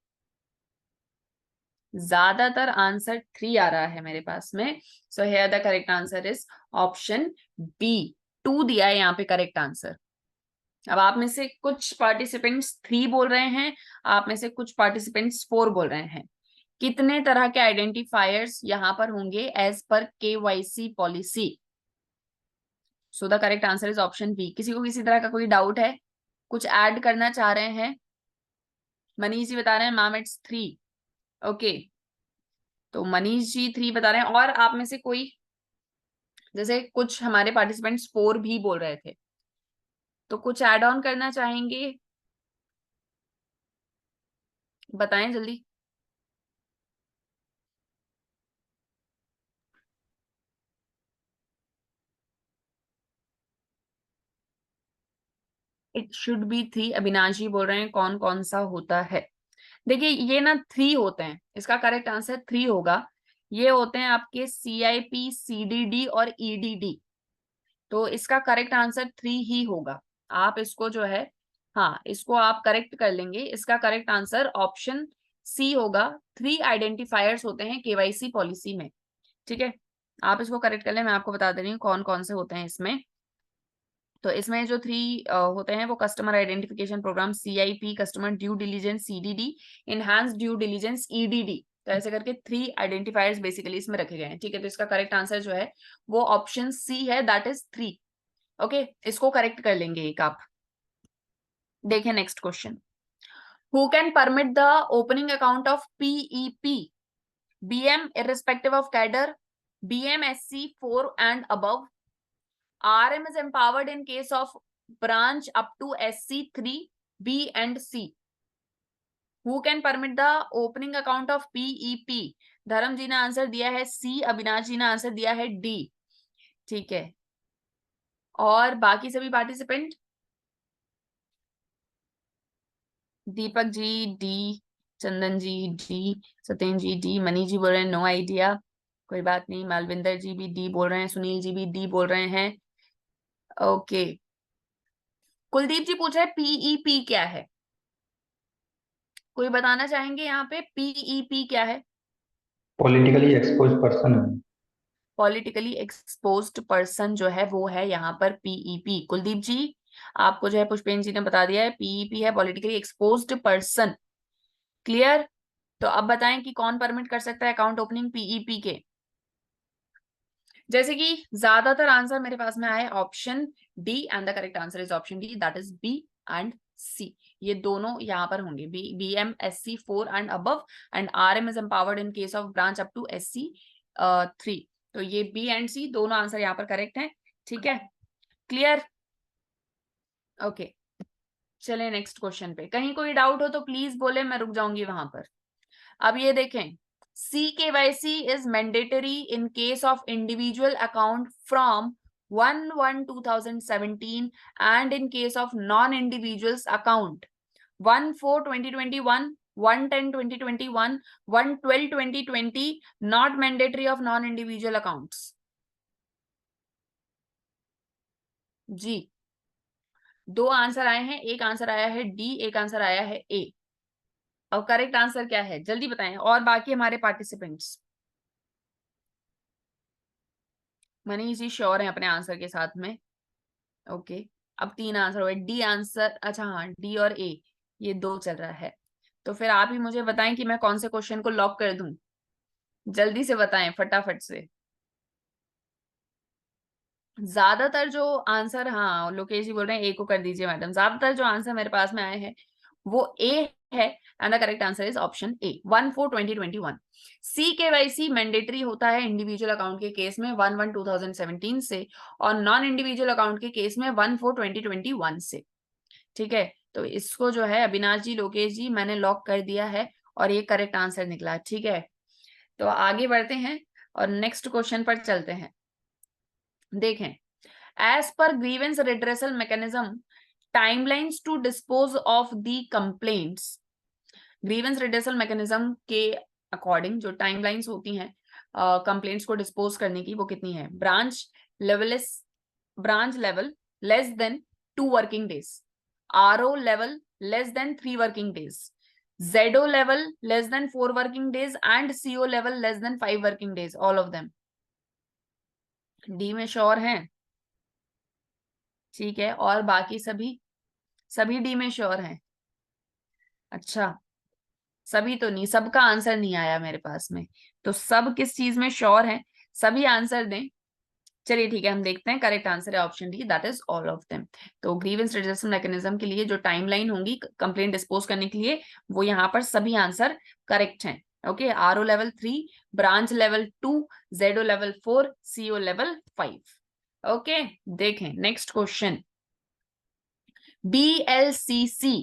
ज्यादातर आंसर 3 आ रहा है मेरे पास में. So here the correct answer is option B. 2 दिया है यहाँ पे करेक्ट आंसर. अब आप में से कुछ पार्टिसिपेंट्स 3 बोल रहे हैं, आप में से कुछ पार्टिसिपेंट्स 4 बोल रहे हैं. कितने तरह के आइडेंटिफायर्स यहाँ पर होंगे एज पर KYC policy? So the correct answer is option B. किसी को किसी तरह का कोई डाउट है, कुछ ऐड करना चाह रहे हैं? मनीष जी बता रहे हैं मैम इट्स 3. ओके, तो मनीष जी 3 बता रहे हैं. और आप में से कोई, जैसे कुछ हमारे पार्टिसिपेंट्स 4 भी बोल रहे थे, तो कुछ ऐड ऑन करना चाहेंगे? बताएं जल्दी. It should be 3. अविनाश जी बोल रहे हैं कौन कौन सा होता है. देखिए ये ना 3 होते हैं, इसका करेक्ट आंसर 3 होगा. ये होते हैं आपके CIP, CDD और EDD. तो इसका करेक्ट आंसर 3 ही होगा. आप इसको जो है, हाँ इसको आप करेक्ट कर लेंगे. इसका करेक्ट आंसर ऑप्शन सी होगा. 3 आइडेंटिफायर्स होते हैं केवाईसी पॉलिसी में. ठीक है, आप इसको करेक्ट कर लें. मैं आपको बता दे रही हूँ कौन कौन से होते हैं इसमें. तो इसमें जो 3 होते हैं वो customer identification program CIP, customer due diligence CDD, enhance due diligence EDD. तो ऐसे करके 3 आइडेंटिफायर्स बेसिकली इसमें रखे गए हैं. ठीक है, तो इसका करेक्ट आंसर जो है वो ऑप्शन सी है, दैट इज 3. ओके, इसको करेक्ट कर लेंगे एक आप. देखिए next question. Who can permit the opening account of PEP BM irrespective of cadre, BM SC 4 and above? RM is empowered in case of branch up to SC 3, B and C. Who can permit the opening account of PEP? धर्म जी ने answer दिया है C, Avinash जी ने answer दिया है D. ठीक है, और बाकी सभी पार्टिसिपेंट? दीपक जी D, चंदन जी D, सत्येंद्र जी D, मनी जी बोल रहे हैं नो आइडिया. कोई बात नहीं. मालविंदर जी भी D बोल रहे हैं, सुनील जी भी D बोल रहे हैं. ओके, कुलदीप जी पूछ रहे हैं PEP क्या है? कोई बताना चाहेंगे यहाँ पे PEP क्या है? पॉलिटिकली एक्सपोज पर्सन है. पॉलिटिकली एक्सपोज्ड पर्सन जो है वो है यहाँ पर PEP. कुलदीप जी आपको जो है पुष्पेंद्र जी ने बता दिया है PEP है पॉलिटिकली एक्सपोज्ड पर्सन. क्लियर? तो अब बताएं कि कौन परमिट कर सकता है अकाउंट ओपनिंग PEP के. जैसे कि ज्यादातर आंसर मेरे पास में आए option D and the correct answer is option D, that is B and C. ये दोनों यहाँ पर होंगे. BM SC 4 and above and RM is empowered in case of branch up to SC 3. तो ये B एंड C दोनों answer यहाँ पर करेक्ट हैं. ठीक है, क्लियर? ओके, चले नेक्स्ट क्वेश्चन पे. कहीं कोई डाउट हो तो प्लीज बोले, मैं रुक जाऊंगी वहां पर. अब ये देखें, CKYC is mandatory in case of individual account from 1/1/2017 and in case of non-individuals account 1/4/2021, 1/10/2021, 1/12/2020, not mandatory of non-individual accounts. जी 2 आंसर आए हैं, एक आंसर आया है D, एक आंसर आया है A. अब करेक्ट आंसर क्या है जल्दी बताएं. और बाकी हमारे पार्टिसिपेंट्स? मनीष जी श्योर है अपने आंसर के साथ में? ओके, अब 3 आंसर हुए. D आंसर, अच्छा हाँ D और A ये 2 चल रहा है. तो फिर आप ही मुझे बताएं कि मैं कौन से क्वेश्चन को लॉक कर दूं. जल्दी से बताएं फटाफट से. ज्यादातर जो आंसर, हाँ लोकेश जी बोल रहे हैं A को कर दीजिए मैडम. ज्यादातर जो आंसर मेरे पास में आए हैं वो A है and the correct answer is option A 1/4/2021. CKYC mandatory होता है इंडिविजुअल अकाउंट के केस में 1/1/2017 से और नॉन इंडिविजुअल अकाउंट के केस में 1/4/2021 से. ठीक है, तो इसको जो है अविनाश जी, लोकेश जी मैंने लॉक कर दिया है और ये करेक्ट आंसर निकला. ठीक है, तो आगे बढ़ते हैं. और नेक्स्ट क्वेश्चन पर चलते हैं। देखें, एज पर grievance redressal mechanism, timelines to dispose of the complaints. Grievance redressal mechanism के अकॉर्डिंग जो टाइमलाइंस होती हैं कंप्लेंट्स को डिस्पोज करने की, वो कितनी है? Branch level less than 2 working days, RO level less than 3 working days, ZO level less than 4 working days and CO level less than 5 working days, all of them. D में sure हैं? ठीक है, और बाकी सभी डी में sure हैं? अच्छा, सभी तो नहीं, सबका आंसर नहीं आया मेरे पास में, तो सब किस चीज में श्योर हैं? सभी आंसर दें। चलिए ठीक है, हम देखते हैं। करेक्ट आंसर है option D, that is all of them. तो ग्रीवेंस रिड्रेसल मैकेनिज्म के लिए जो टाइमलाइन होंगी कंप्लेंट डिस्पोज करने के लिए, वो यहाँ पर सभी आंसर करेक्ट हैं। Okay, RO level 3, branch level 2, ZO level 4, CO level 5। Okay, देखें next question. BLCC,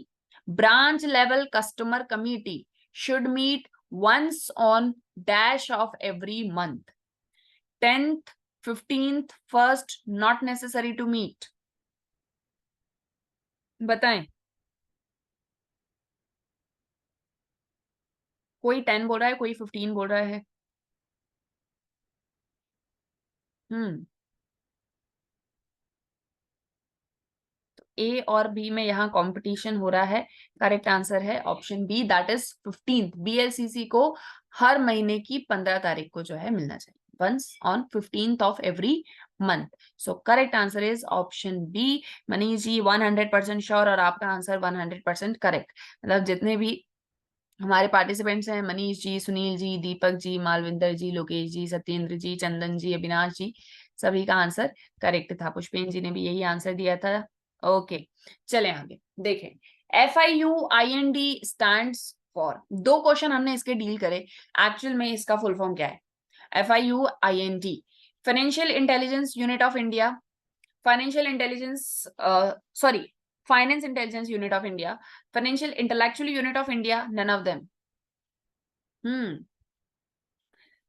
branch level customer committee, should meet once on dash of every month. 10th, 15th, 1st, not necessary to meet. बताएं। कोई 10 बोल रहा है, कोई 15 बोल रहा है। ए और बी में यहाँ कंपटीशन हो रहा है। करेक्ट आंसर है option B, that is 15th। BLCC को हर महीने की 15 तारीख को जो है मिलना चाहिए, once on 15th of every month. So correct answer is option B. Manish ji 100% sure, और आपका आंसर 100% करेक्ट। मतलब जितने भी हमारे पार्टिसिपेंट्स हैं, मनीष जी, सुनील जी, दीपक जी, मालविंदर जी, लोकेश जी, सत्येंद्र जी, चंदन जी, अविनाश जी, सभी का आंसर करेक्ट था। पुष्पेन जी ने भी यही आंसर दिया था। ओके, चले आगे देखें। FIUIND स्टैंड्स फॉर, 2 क्वेश्चन हमने इसके डील करे। एक्चुअल में इसका फुल फॉर्म क्या है? FIUIND, financial intelligence unit of India, financial intelligence sorry finance intelligence unit of India, financial intellectual unit of India, none of them.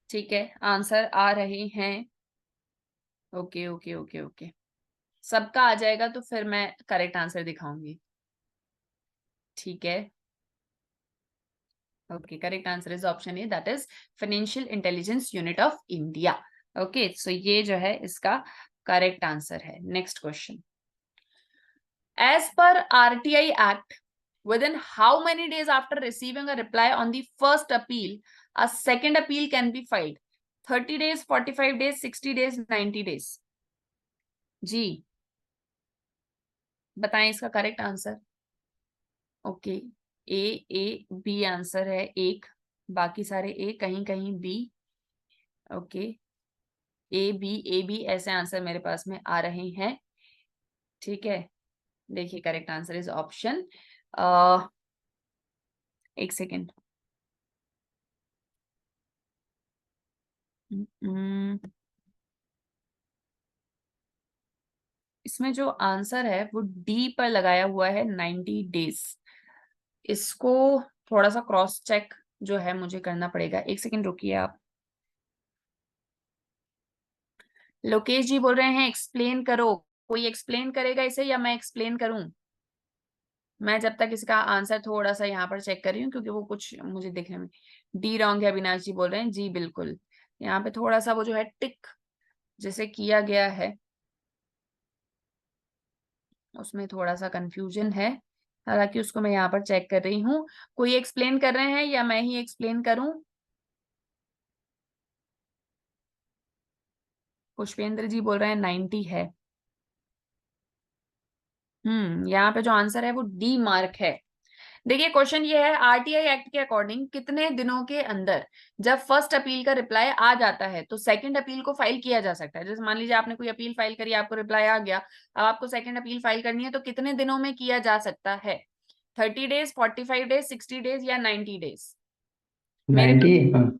ठीक है, आंसर आ रहे हैं। ओके ओके ओके ओके, सबका आ जाएगा तो फिर मैं करेक्ट आंसर दिखाऊंगी। ठीक है, okay, correct answer is option A, that is financial intelligence unit of India. Okay, so ये जो है इसका करेक्ट आंसर है। Next question. As per RTI act, within how many days after receiving a reply on the first appeal a second appeal can be filed? 30 days, 45 days, 60 days, 90 days? जी बताएं इसका correct answer. Okay, A, B answer है एक, बाकी सारे A, कहीं कहीं B। Okay, A B ऐसे answer मेरे पास में आ रहे हैं। ठीक है, देखिए करेक्ट आंसर इज ऑप्शन, एक सेकेंड, इसमें जो आंसर है वो डी पर लगाया हुआ है 90 डेज। इसको थोड़ा सा क्रॉस चेक जो है मुझे करना पड़ेगा, एक सेकेंड रुकिए आप। लोकेश जी बोल रहे हैं एक्सप्लेन करो, कोई एक्सप्लेन करेगा इसे या मैं एक्सप्लेन करूं? मैं जब तक इसका आंसर थोड़ा सा यहाँ पर चेक कर रही हूँ, क्योंकि वो कुछ मुझे देखने में डी रॉन्ग है। अविनाश जी बोल रहे हैं जी बिल्कुल, यहाँ पे थोड़ा सा वो जो है टिक जैसे किया गया है उसमें थोड़ा सा कंफ्यूजन है, हालांकि उसको मैं यहाँ पर चेक कर रही हूँ। कोई एक्सप्लेन कर रहे हैं या मैं ही एक्सप्लेन करूं? पुष्पेंद्र जी बोल रहे हैं 90 है। यहाँ पे जो आंसर है वो डी मार्क है। देखिए क्वेश्चन ये है, RTI एक्ट के अकॉर्डिंग कितने दिनों के अंदर जब फर्स्ट अपील का रिप्लाई आ जाता है तो सेकंड अपील को फाइल किया जा सकता है। जैसे मान लीजिए आपने कोई अपील फाइल करी, आपको रिप्लाई आ गया, अब आपको सेकंड अपील फाइल करनी है, तो कितने दिनों में किया जा सकता है? 30 डेज, 45 डेज, 60 डेज या 90 डेज? 90।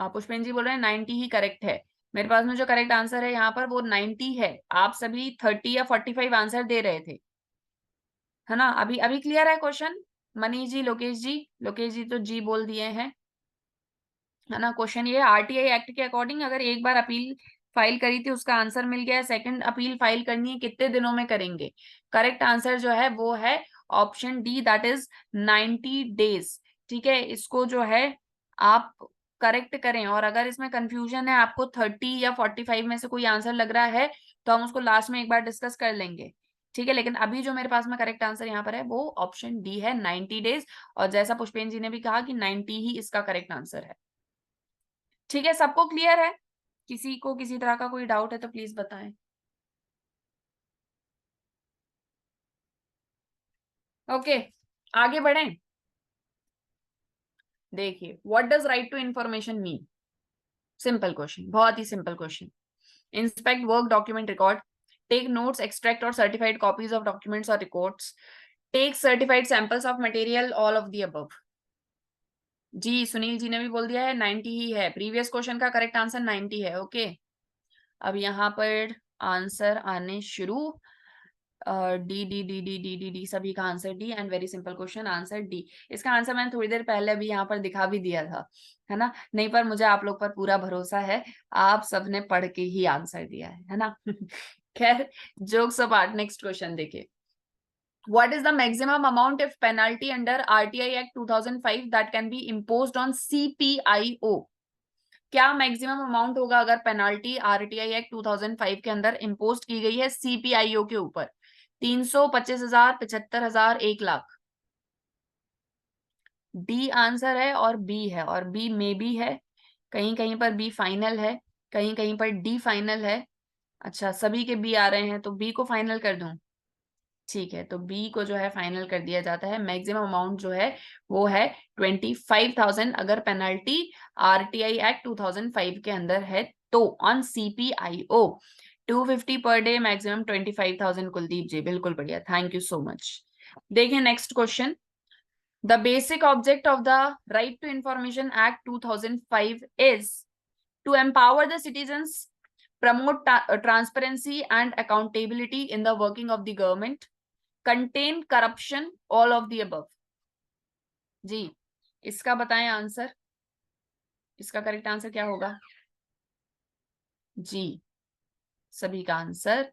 पुष्पेन जी बोल रहे हैं 90 ही करेक्ट है। मेरे पास में जो करेक्ट आंसर है यहाँ पर वो 90 है। आप सभी 30 या 45 आंसर दे रहे थे, है ना? अभी अभी क्लियर है क्वेश्चन? मनीष जी, लोकेश जी, लोकेश जी तो जी बोल दिए हैं। है ना। क्वेश्चन ये आरटीआई एक्ट के अकॉर्डिंग अगर एक बार अपील फाइल करी थी, उसका आंसर मिल गया, सेकंड अपील फाइल करनी है, कितने दिनों में करेंगे? करेक्ट आंसर जो है वो है option D, that is 90 days. ठीक है, इसको जो है आप करेक्ट करें, और अगर इसमें कंफ्यूजन है, आपको 30 या 45 में से कोई आंसर लग रहा है, तो हम उसको लास्ट में एक बार डिस्कस कर लेंगे। ठीक है, लेकिन अभी जो मेरे पास में करेक्ट आंसर यहाँ पर है वो ऑप्शन डी है, 90 डेज। और जैसा पुष्पेन जी ने भी कहा कि 90 ही इसका करेक्ट आंसर है। ठीक है, सबको क्लियर है? किसी को किसी तरह का कोई डाउट है तो प्लीज बताएं। ओके, आगे बढ़ें। देखिए, what does right to information mean? Simple question, बहुत ही simple question. Inspect work document record, take notes, extract और सर्टिफाइड कॉपीज ऑफ डॉक्यूमेंट्स और records, take certified samples of material, all of the above. जी, सुनील जी ने भी बोल दिया है 90 ही है, प्रीवियस क्वेश्चन का करेक्ट आंसर 90 है। ओके, अब यहाँ पर आंसर आने शुरू। D D D D D D D, सभी का answer D, and very simple question, answer D. इसका आंसर मैंने थोड़ी देर पहले अभी यहाँ पर दिखा भी दिया था, है ना। नहीं, पर मुझे आप लोग पर पूरा भरोसा है, आप सबने पढ़ के ही आंसर दिया है ना। खैर, जोक्स अपार्ट, नेक्स्ट क्वेश्चन देखिए। What is the maximum amount if penalty under RTI Act 2005 that can be imposed on CPIO? क्या मैक्सिमम अमाउंट होगा अगर पेनाल्टी आरटीआई एक्ट 2005 के अंदर इम्पोज की गई है सीपीआईओ के ऊपर? 300, 25,000, 75,000, 1 लाख? डी आंसर है और बी है, और बी में भी है, कहीं कहीं पर बी फाइनल है, कहीं कहीं पर डी फाइनल है। अच्छा, सभी के बी आ रहे हैं, तो बी को फाइनल कर दूं? ठीक है, तो बी को जो है फाइनल कर दिया जाता है। मैक्सिमम अमाउंट जो है वो है 25,000 अगर पेनल्टी आरटीआई एक्ट 2005 के अंदर है तो, on सीपीआईओ। 250 per day, maximum 25,000। Kuldeep ji बिल्कुल बढ़िया, थैंक यू सो मच। देखिए next question. The basic object of the right to information act 2005 is to empower the citizens, promote transparency and accountability in the working of the government, contain corruption, all of the above। जी, इसका बताएं answer, इसका correct answer क्या होगा? जी, सभी का answer,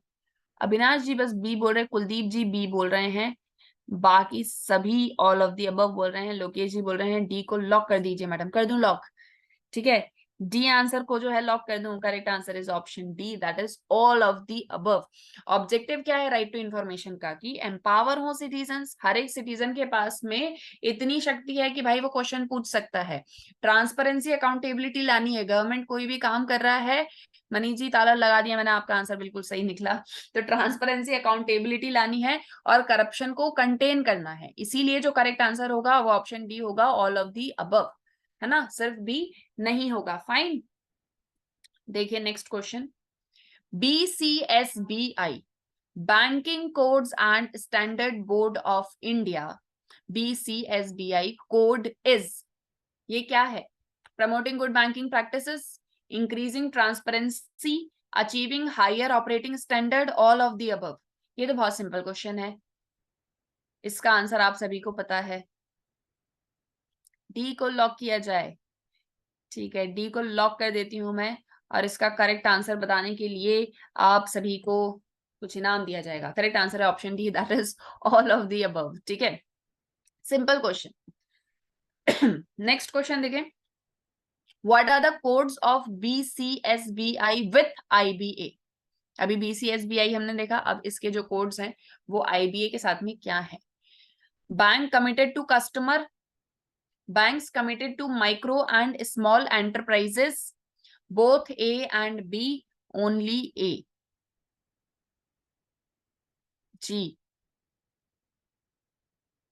Avinash जी बस B बोल रहे हैं, कुलदीप जी बी बोल रहे हैं, बाकी सभी ऑल ऑफ दी अबव बोल रहे हैं। लोकेश जी बोल रहे हैं डी को लॉक कर दीजिए। मैडम कर दूं लॉक? ठीक है, डी आंसर को जो है लॉक कर दूं। Correct answer is option D, that is all of the above. Objective क्या है राइट टू इंफॉर्मेशन का? कि एम्पावर हो सिटीजन्स, हर एक सिटीजन के पास में इतनी शक्ति है कि भाई वो क्वेश्चन पूछ सकता है। ट्रांसपेरेंसी, अकाउंटेबिलिटी लानी है, गवर्नमेंट कोई भी काम कर रहा है। मनीष जी ताला लगा दिया मैंने, आपका आंसर बिल्कुल सही निकला। तो ट्रांसपेरेंसी, अकाउंटेबिलिटी लानी है और करप्शन को कंटेन करना है, इसीलिए जो करेक्ट आंसर होगा वो ऑप्शन डी होगा, ऑल ऑफ दी अबव, है ना, सिर्फ बी नहीं होगा। फाइन, देखिए next question. BCSBI, banking codes and standard board of India, BCSBI code is, ये क्या है? Promoting good banking practices, increasing transparency, achieving higher operating standard, all of the above. ये तो बहुत सिंपल क्वेश्चन है, इसका आंसर आप सभी को पता है। डी को लॉक किया जाए? ठीक है, डी को लॉक कर देती हूं मैं, और इसका करेक्ट आंसर बताने के लिए आप सभी को कुछ इनाम दिया जाएगा। करेक्ट आंसर है option D, that is all of the above. ठीक है, सिंपल क्वेश्चन। नेक्स्ट क्वेश्चन देखें। What are the codes of BCSBI with IBA? अभी BCSBI हमने देखा, अब इसके जो कोड्स हैं वो IBA के साथ में क्या है? Bank committed to customer, banks committed to micro and small enterprises, both A and B, only A। जी,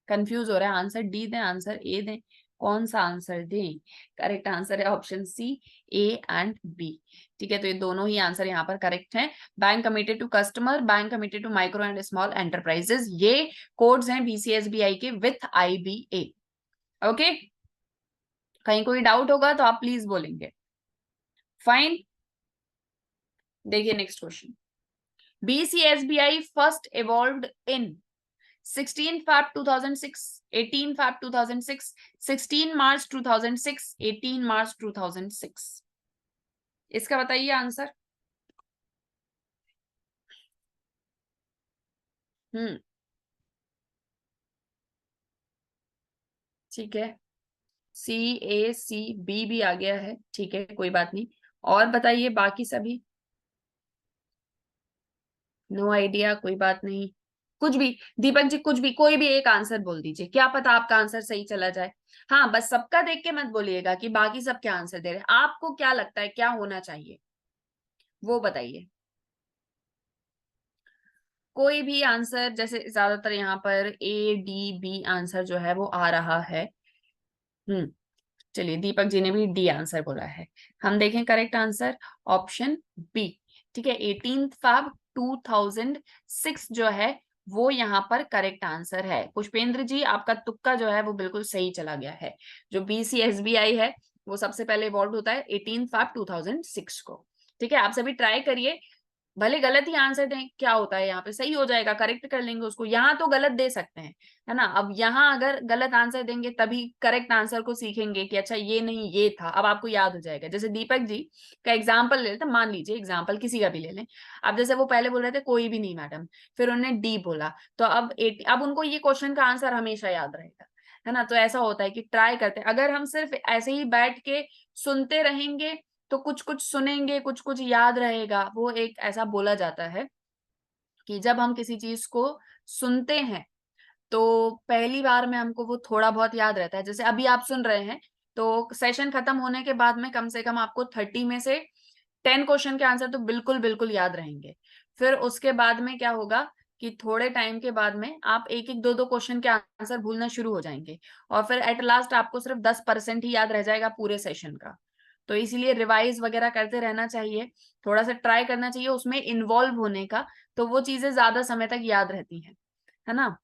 कंफ्यूज हो रहा है, आंसर डी दें, आंसर ए दें, कौन सा आंसर दें? करेक्ट आंसर है option C, A and B. ठीक है, तो ये दोनों ही आंसर यहाँ पर करेक्ट हैं। Bank committed to customer, bank committed to micro and small enterprises, ये कोड्स हैं BCSBI के विथ IBA। ओके, कहीं कोई डाउट होगा तो आप प्लीज बोलेंगे। फाइन, देखिए next question. BCSBI first evolved in 16 Feb 2006, 18 Feb 2006, 16 March 2006, 18 March 2006। इसका बताइए आंसर। ठीक है, CACB भी आ गया है, ठीक है कोई बात नहीं। और बताइए बाकी सभी। नो आइडिया, कोई बात नहीं। कुछ भी, दीपक जी कुछ भी, कोई भी एक आंसर बोल दीजिए, क्या पता आपका आंसर सही चला जाए। हाँ, बस सबका देख के मत बोलिएगा कि बाकी सब क्या आंसर दे रहे हैं। आपको क्या लगता है क्या होना चाहिए वो बताइए। कोई भी आंसर, जैसे ज्यादातर यहाँ पर ADB आंसर जो है वो आ रहा है। चलिए, दीपक जी ने भी डी आंसर बोला है। हम देखें करेक्ट आंसर, ऑप्शन बी। ठीक है, 18 Feb 2006 जो है वो यहाँ पर करेक्ट आंसर है। पुष्पेंद्र जी, आपका तुक्का जो है वो बिल्कुल सही चला गया है। जो BCSBI है वो सबसे पहले इवॉल्व होता है 18 Feb 2006 को। ठीक है, आप सभी ट्राई करिए, भले गलत ही आंसर दें, क्या होता है यहाँ पे, सही हो जाएगा, करेक्ट कर लेंगे उसको। यहाँ तो गलत दे सकते हैं, है ना। अब यहाँ अगर गलत आंसर देंगे तभी करेक्ट आंसर को सीखेंगे कि अच्छा ये नहीं ये था, अब आपको याद हो जाएगा। जैसे दीपक जी का एग्जाम्पल ले लेते, मान लीजिए एग्जाम्पल किसी का भी ले लें। अब जैसे वो पहले बोल रहे थे कोई भी नहीं मैडम, फिर उन्होंने डी बोला, तो अब उनको ये क्वेश्चन का आंसर हमेशा याद रहेगा, है ना। तो ऐसा होता है कि ट्राई करते हैं, अगर हम सिर्फ ऐसे ही बैठ के सुनते रहेंगे तो कुछ कुछ सुनेंगे, कुछ कुछ याद रहेगा। वो एक ऐसा बोला जाता है कि जब हम किसी चीज को सुनते हैं तो पहली बार में हमको वो थोड़ा बहुत याद रहता है। जैसे अभी आप सुन रहे हैं, तो सेशन खत्म होने के बाद में कम से कम आपको 30 में से 10 क्वेश्चन के आंसर तो बिल्कुल बिल्कुल याद रहेंगे। फिर उसके बाद में क्या होगा कि थोड़े टाइम के बाद में आप एक एक दो दो क्वेश्चन के आंसर भूलना शुरू हो जाएंगे, और फिर एट लास्ट आपको सिर्फ 10% ही याद रह जाएगा पूरे सेशन का। तो इसीलिए रिवाइज वगैरह करते रहना चाहिए, थोड़ा सा ट्राई करना चाहिए उसमें इन्वॉल्व होने का, तो वो चीजें ज्यादा समय तक याद रहती हैं, है ना।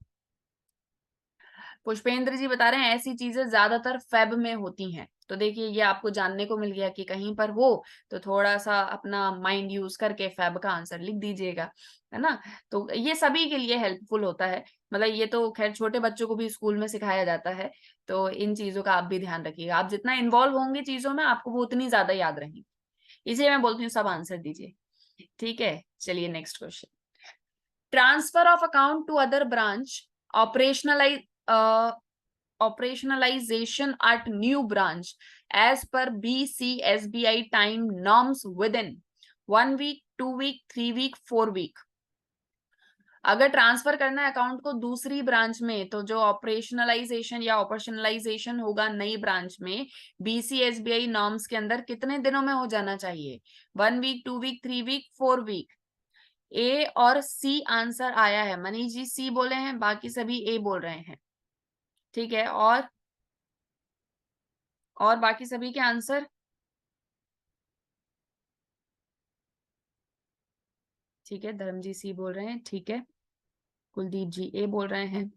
पुष्पेंद्र जी बता रहे हैं ऐसी चीजें ज्यादातर फेब में होती हैं। तो देखिए, ये आपको जानने को मिल गया कि कहीं पर हो तो थोड़ा सा अपना माइंड यूज करके फेब का आंसर लिख दीजिएगा, है ना। तो ये सभी के लिए हेल्पफुल होता है, मतलब ये तो खैर छोटे बच्चों को भी स्कूल में सिखाया जाता है। तो इन चीजों का आप भी ध्यान रखिएगा, आप जितना इन्वॉल्व होंगे चीजों में आपको वो उतनी ज्यादा याद रहेंगी। इसलिए मैं बोलती हूँ सब आंसर दीजिए। ठीक है, चलिए next question. Transfer of account to other branch, operationalize operationalization at new branch as per BCSBI time norms within 1 week, 2 week, 3 week, 4 week। अगर ट्रांसफर करना है अकाउंट को दूसरी ब्रांच में, तो जो ऑपरेशनलाइजेशन या ऑपरेशनलाइजेशन होगा नई ब्रांच में, BCSBI नॉर्म्स के अंदर कितने दिनों में हो जाना चाहिए? 1 वीक, 2 वीक, 3 वीक, 4 वीक। ए और सी आंसर आया है, मनीष जी सी बोले हैं, बाकी सभी ए बोल रहे हैं। ठीक है, और बाकी सभी के आंसर। ठीक है, धर्म जी सी बोल रहे हैं, ठीक है। कुलदीप जी ए बोल रहे हैं,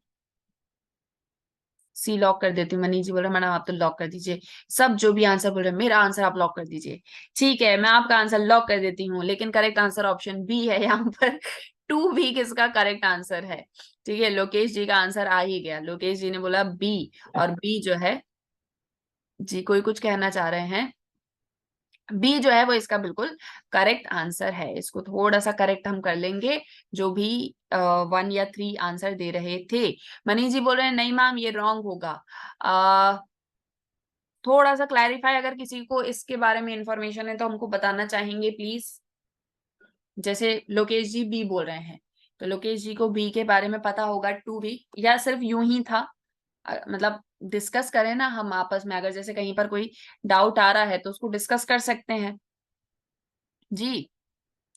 सी लॉक कर देती हूँ। मनीष जी बोल रहे हैं मैडम आप तो लॉक कर दीजिए। सब जो भी आंसर बोल रहे हैं मेरा आंसर आप लॉक कर दीजिए। ठीक है, मैं आपका आंसर लॉक कर देती हूँ, लेकिन करेक्ट आंसर ऑप्शन बी है यहाँ पर। 2 वीक इसका करेक्ट आंसर है। ठीक है, लोकेश जी का आंसर आ ही गया, लोकेश जी ने बोला बी, और बी जो है, जी कोई कुछ कहना चाह रहे हैं, बी जो है वो इसका बिल्कुल करेक्ट आंसर है। इसको थोड़ा सा करेक्ट हम कर लेंगे, जो भी 1 या 3 आंसर दे रहे थे। मनीष जी बोल रहे हैं नहीं मैम ये रॉन्ग होगा। थोड़ा सा क्लैरिफाई, अगर किसी को इसके बारे में इंफॉर्मेशन है तो हमको बताना चाहेंगे प्लीज। जैसे लोकेश जी बी बोल रहे हैं, तो लोकेश जी को बी के बारे में पता होगा 2 वीक, या सिर्फ यूं ही था। मतलब डिस्कस करें ना हम आपस में, अगर जैसे कहीं पर कोई डाउट आ रहा है तो उसको डिस्कस कर सकते हैं। जी,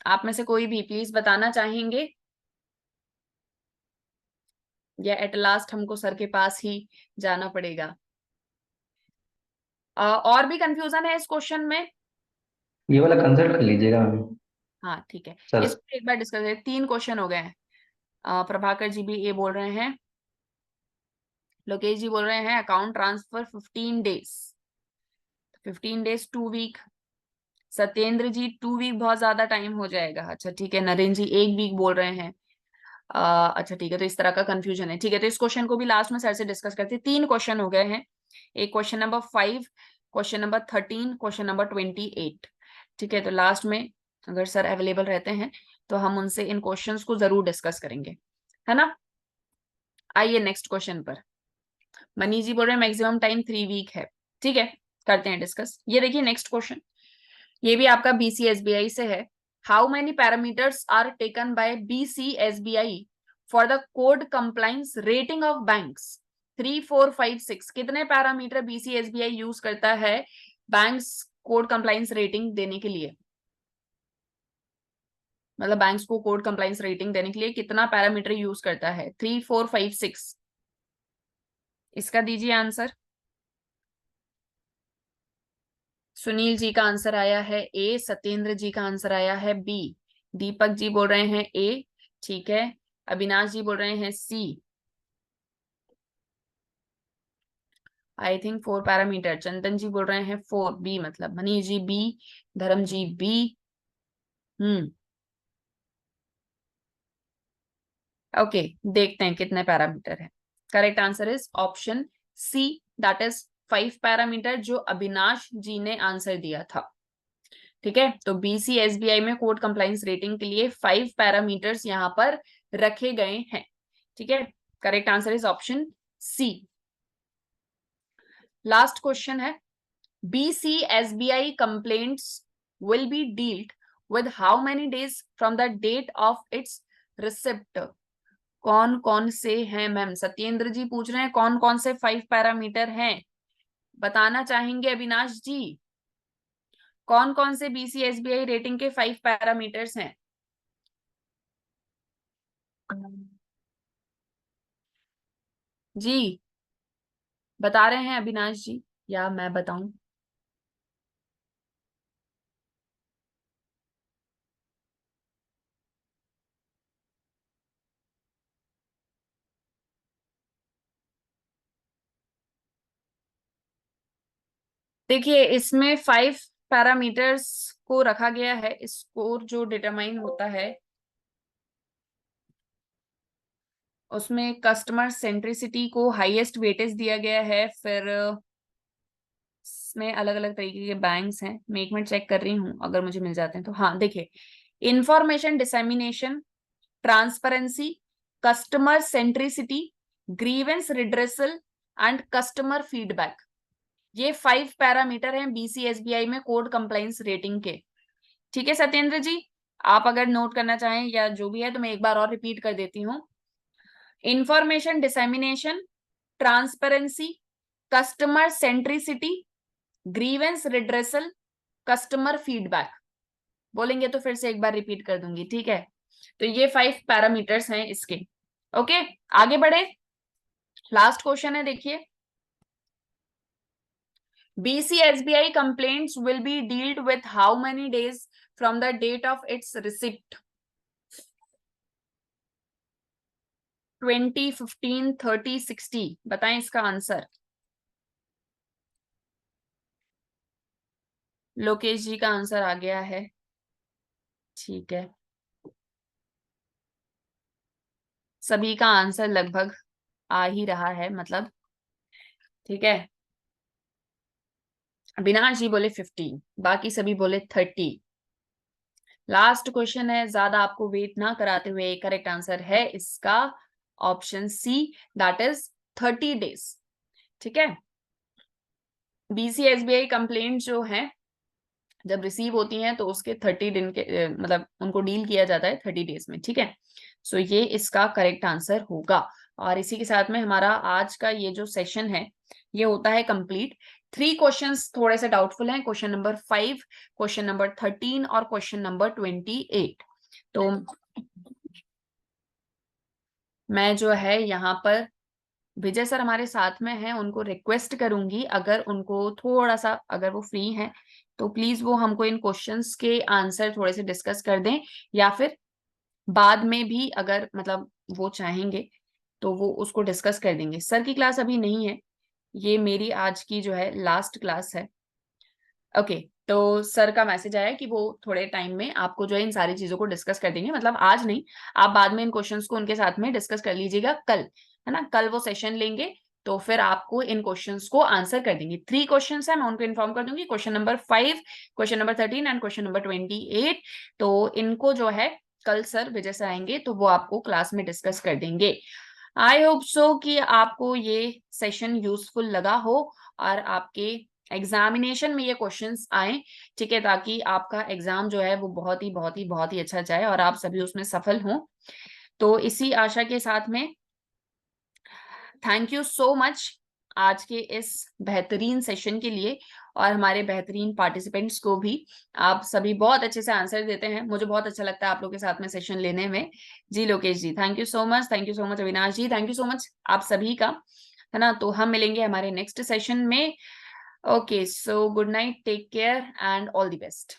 आप में से कोई भी प्लीज बताना चाहेंगे, या एट लास्ट हमको सर के पास ही जाना पड़ेगा। और भी कंफ्यूजन है इस क्वेश्चन में? ये वाला कंसल्ट कर लीजिएगा मैम। हाँ ठीक है, सर। इसको एक बार डिस्कस करें। 3 क्वेश्चन हो गए हैं। प्रभाकर जी भी ये बोल रहे हैं, लोकेश जी बोल रहे हैं account transfer 15 days, 15 days 2 week. Satyendra ji 2 week बहुत ज्यादा टाइम हो जाएगा। अच्छा ठीक है, नरेंद्र जी 1 वीक बोल रहे हैं। अच्छा ठीक है, तो इस तरह का कंफ्यूजन है। ठीक है, तो इस क्वेश्चन को भी लास्ट में सर से डिस्कस करते हैं। 3 क्वेश्चन हो गए हैं, एक question number 5, question number 13, question number 28। ठीक है, तो लास्ट में अगर सर अवेलेबल रहते हैं तो हम उनसे इन क्वेश्चंस को जरूर डिस्कस करेंगे, है ना। आइए नेक्स्ट क्वेश्चन पर। मनीष जी बोल रहे हैं मैक्सिमम टाइम 3 वीक है। ठीक है, करते हैं डिस्कस। ये देखिए नेक्स्ट क्वेश्चन, ये भी आपका BCSBI से है। How many parameters are taken by BCSBI for the code compliance rating of banks 3, 4, 5, 6? कितने पैरामीटर BCSBI यूज करता है बैंक्स कोड कंप्लायंस रेटिंग देने के लिए? मतलब बैंक्स को कोड कंप्लायंस रेटिंग देने के लिए कितना पैरामीटर यूज करता है? 3, 4, 5, 6? इसका दीजिए आंसर। सुनील जी का आंसर आया है ए, सत्येंद्र जी का आंसर आया है बी, दीपक जी बोल रहे हैं ए। ठीक है, अविनाश जी बोल रहे हैं सी। I think 4 parameter. चंदन जी बोल रहे हैं 4, बी मतलब। मनीष जी बी, धर्म जी बी। हम्म, ओके, देखते हैं कितने पैरामीटर है। Correct answer is option C, that is 5 parameter, जो अविनाश जी ने आंसर दिया था। ठीक है, तो BCSBI में कोड कंप्लायंस रेटिंग के लिए 5 पैरामीटर्स यहाँ पर रखे गए हैं। ठीक है, correct answer is option C. Last question है, BCSBI complaints will be dealt with how many days from the date of its receipt? कौन कौन से हैं मैम? सत्येंद्र जी पूछ रहे हैं कौन कौन से 5 पैरामीटर हैं, बताना चाहेंगे अविनाश जी? कौन कौन से BCSBI रेटिंग के 5 पैरामीटर्स हैं? जी, बता रहे हैं अविनाश जी या मैं बताऊं? देखिए, इसमें 5 पैरामीटर्स को रखा गया है। स्कोर जो डिटरमाइन होता है उसमें कस्टमर सेंट्रिसिटी को हाईएस्ट वेटेज दिया गया है। फिर इसमें अलग अलग तरीके के बैंक्स हैं, मैं एक मिनट चेक कर रही हूँ, अगर मुझे मिल जाते हैं तो। हाँ देखिए, information dissemination, transparency, customer centricity, grievance redressal and customer feedback, ये 5 पैरामीटर हैं BCSBI में कोड कंप्लायंस रेटिंग के। ठीक है सत्येंद्र जी, आप अगर नोट करना चाहें या जो भी है तो मैं एक बार और रिपीट कर देती हूँ। Information dissemination, transparency, customer centricity, grievance redressal, customer feedback. बोलेंगे तो फिर से एक बार रिपीट कर दूंगी, ठीक है। तो ये 5 पैरामीटर्स हैं इसके। ओके, आगे बढ़े। लास्ट क्वेश्चन है, देखिए, BCSBI complaints will be dealt with how many days from the date of its receipt? 20, 15, 30, 60? बताएं इसका आंसर। लोकेश जी का आंसर आ गया है। ठीक है, सभी का आंसर लगभग आ ही रहा है मतलब। ठीक है, अविनाश जी बोले 15, बाकी सभी बोले 30। लास्ट क्वेश्चन है, ज्यादा आपको वेट ना कराते हुए करेक्ट आंसर है इसका option C, that is 30 days. ठीक है, BCSBI कंप्लेंट जो है जब रिसीव होती हैं तो उसके 30 दिन के मतलब उनको डील किया जाता है 30 डेज में। ठीक है, सो ये इसका करेक्ट आंसर होगा। और इसी के साथ में हमारा आज का ये जो सेशन है ये होता है कंप्लीट। 3 क्वेश्चंस थोड़े से डाउटफुल हैं, क्वेश्चन नंबर 5, क्वेश्चन नंबर 13 और क्वेश्चन नंबर 28। तो मैं जो है यहाँ पर विजय सर हमारे साथ में हैं, उनको रिक्वेस्ट करूंगी अगर उनको थोड़ा सा, अगर वो फ्री हैं तो प्लीज वो हमको इन क्वेश्चंस के आंसर थोड़े से डिस्कस कर दें, या फिर बाद में भी अगर मतलब वो चाहेंगे तो वो उसको डिस्कस कर देंगे। सर की क्लास अभी नहीं है, ये मेरी आज की जो है लास्ट क्लास है। ओके, तो सर का मैसेज आया कि वो थोड़े टाइम में आपको जो है इन सारी चीजों को डिस्कस कर देंगे, मतलब आज नहीं, आप बाद में इन क्वेश्चंस को उनके साथ में डिस्कस कर लीजिएगा कल, है ना। कल वो सेशन लेंगे तो फिर आपको इन क्वेश्चंस को आंसर कर देंगे। 3 क्वेश्चंस है, मैं उनको इन्फॉर्म कर दूंगी, question number 5, question number 13 and question number 28। तो इनको जो है कल सर विजय सर आएंगे तो वो आपको क्लास में डिस्कस कर देंगे। आई होप सो कि आपको ये सेशन यूजफुल लगा हो और आपके एग्जामिनेशन में ये क्वेश्चंस आए, ठीक है, ताकि आपका एग्जाम जो है वो बहुत ही अच्छा जाए और आप सभी उसमें सफल हों। तो इसी आशा के साथ में थैंक यू सो मच आज के इस बेहतरीन सेशन के लिए, और हमारे बेहतरीन पार्टिसिपेंट्स को भी। आप सभी बहुत अच्छे से आंसर देते हैं, मुझे बहुत अच्छा लगता है आप लोग के साथ में सेशन लेने में। जी Lokesh ji, thank you so much, thank you so much Avinash ji, thank you so much आप सभी का, है ना। तो हम मिलेंगे हमारे नेक्स्ट सेशन में। Okay, so good night, take care and all the best.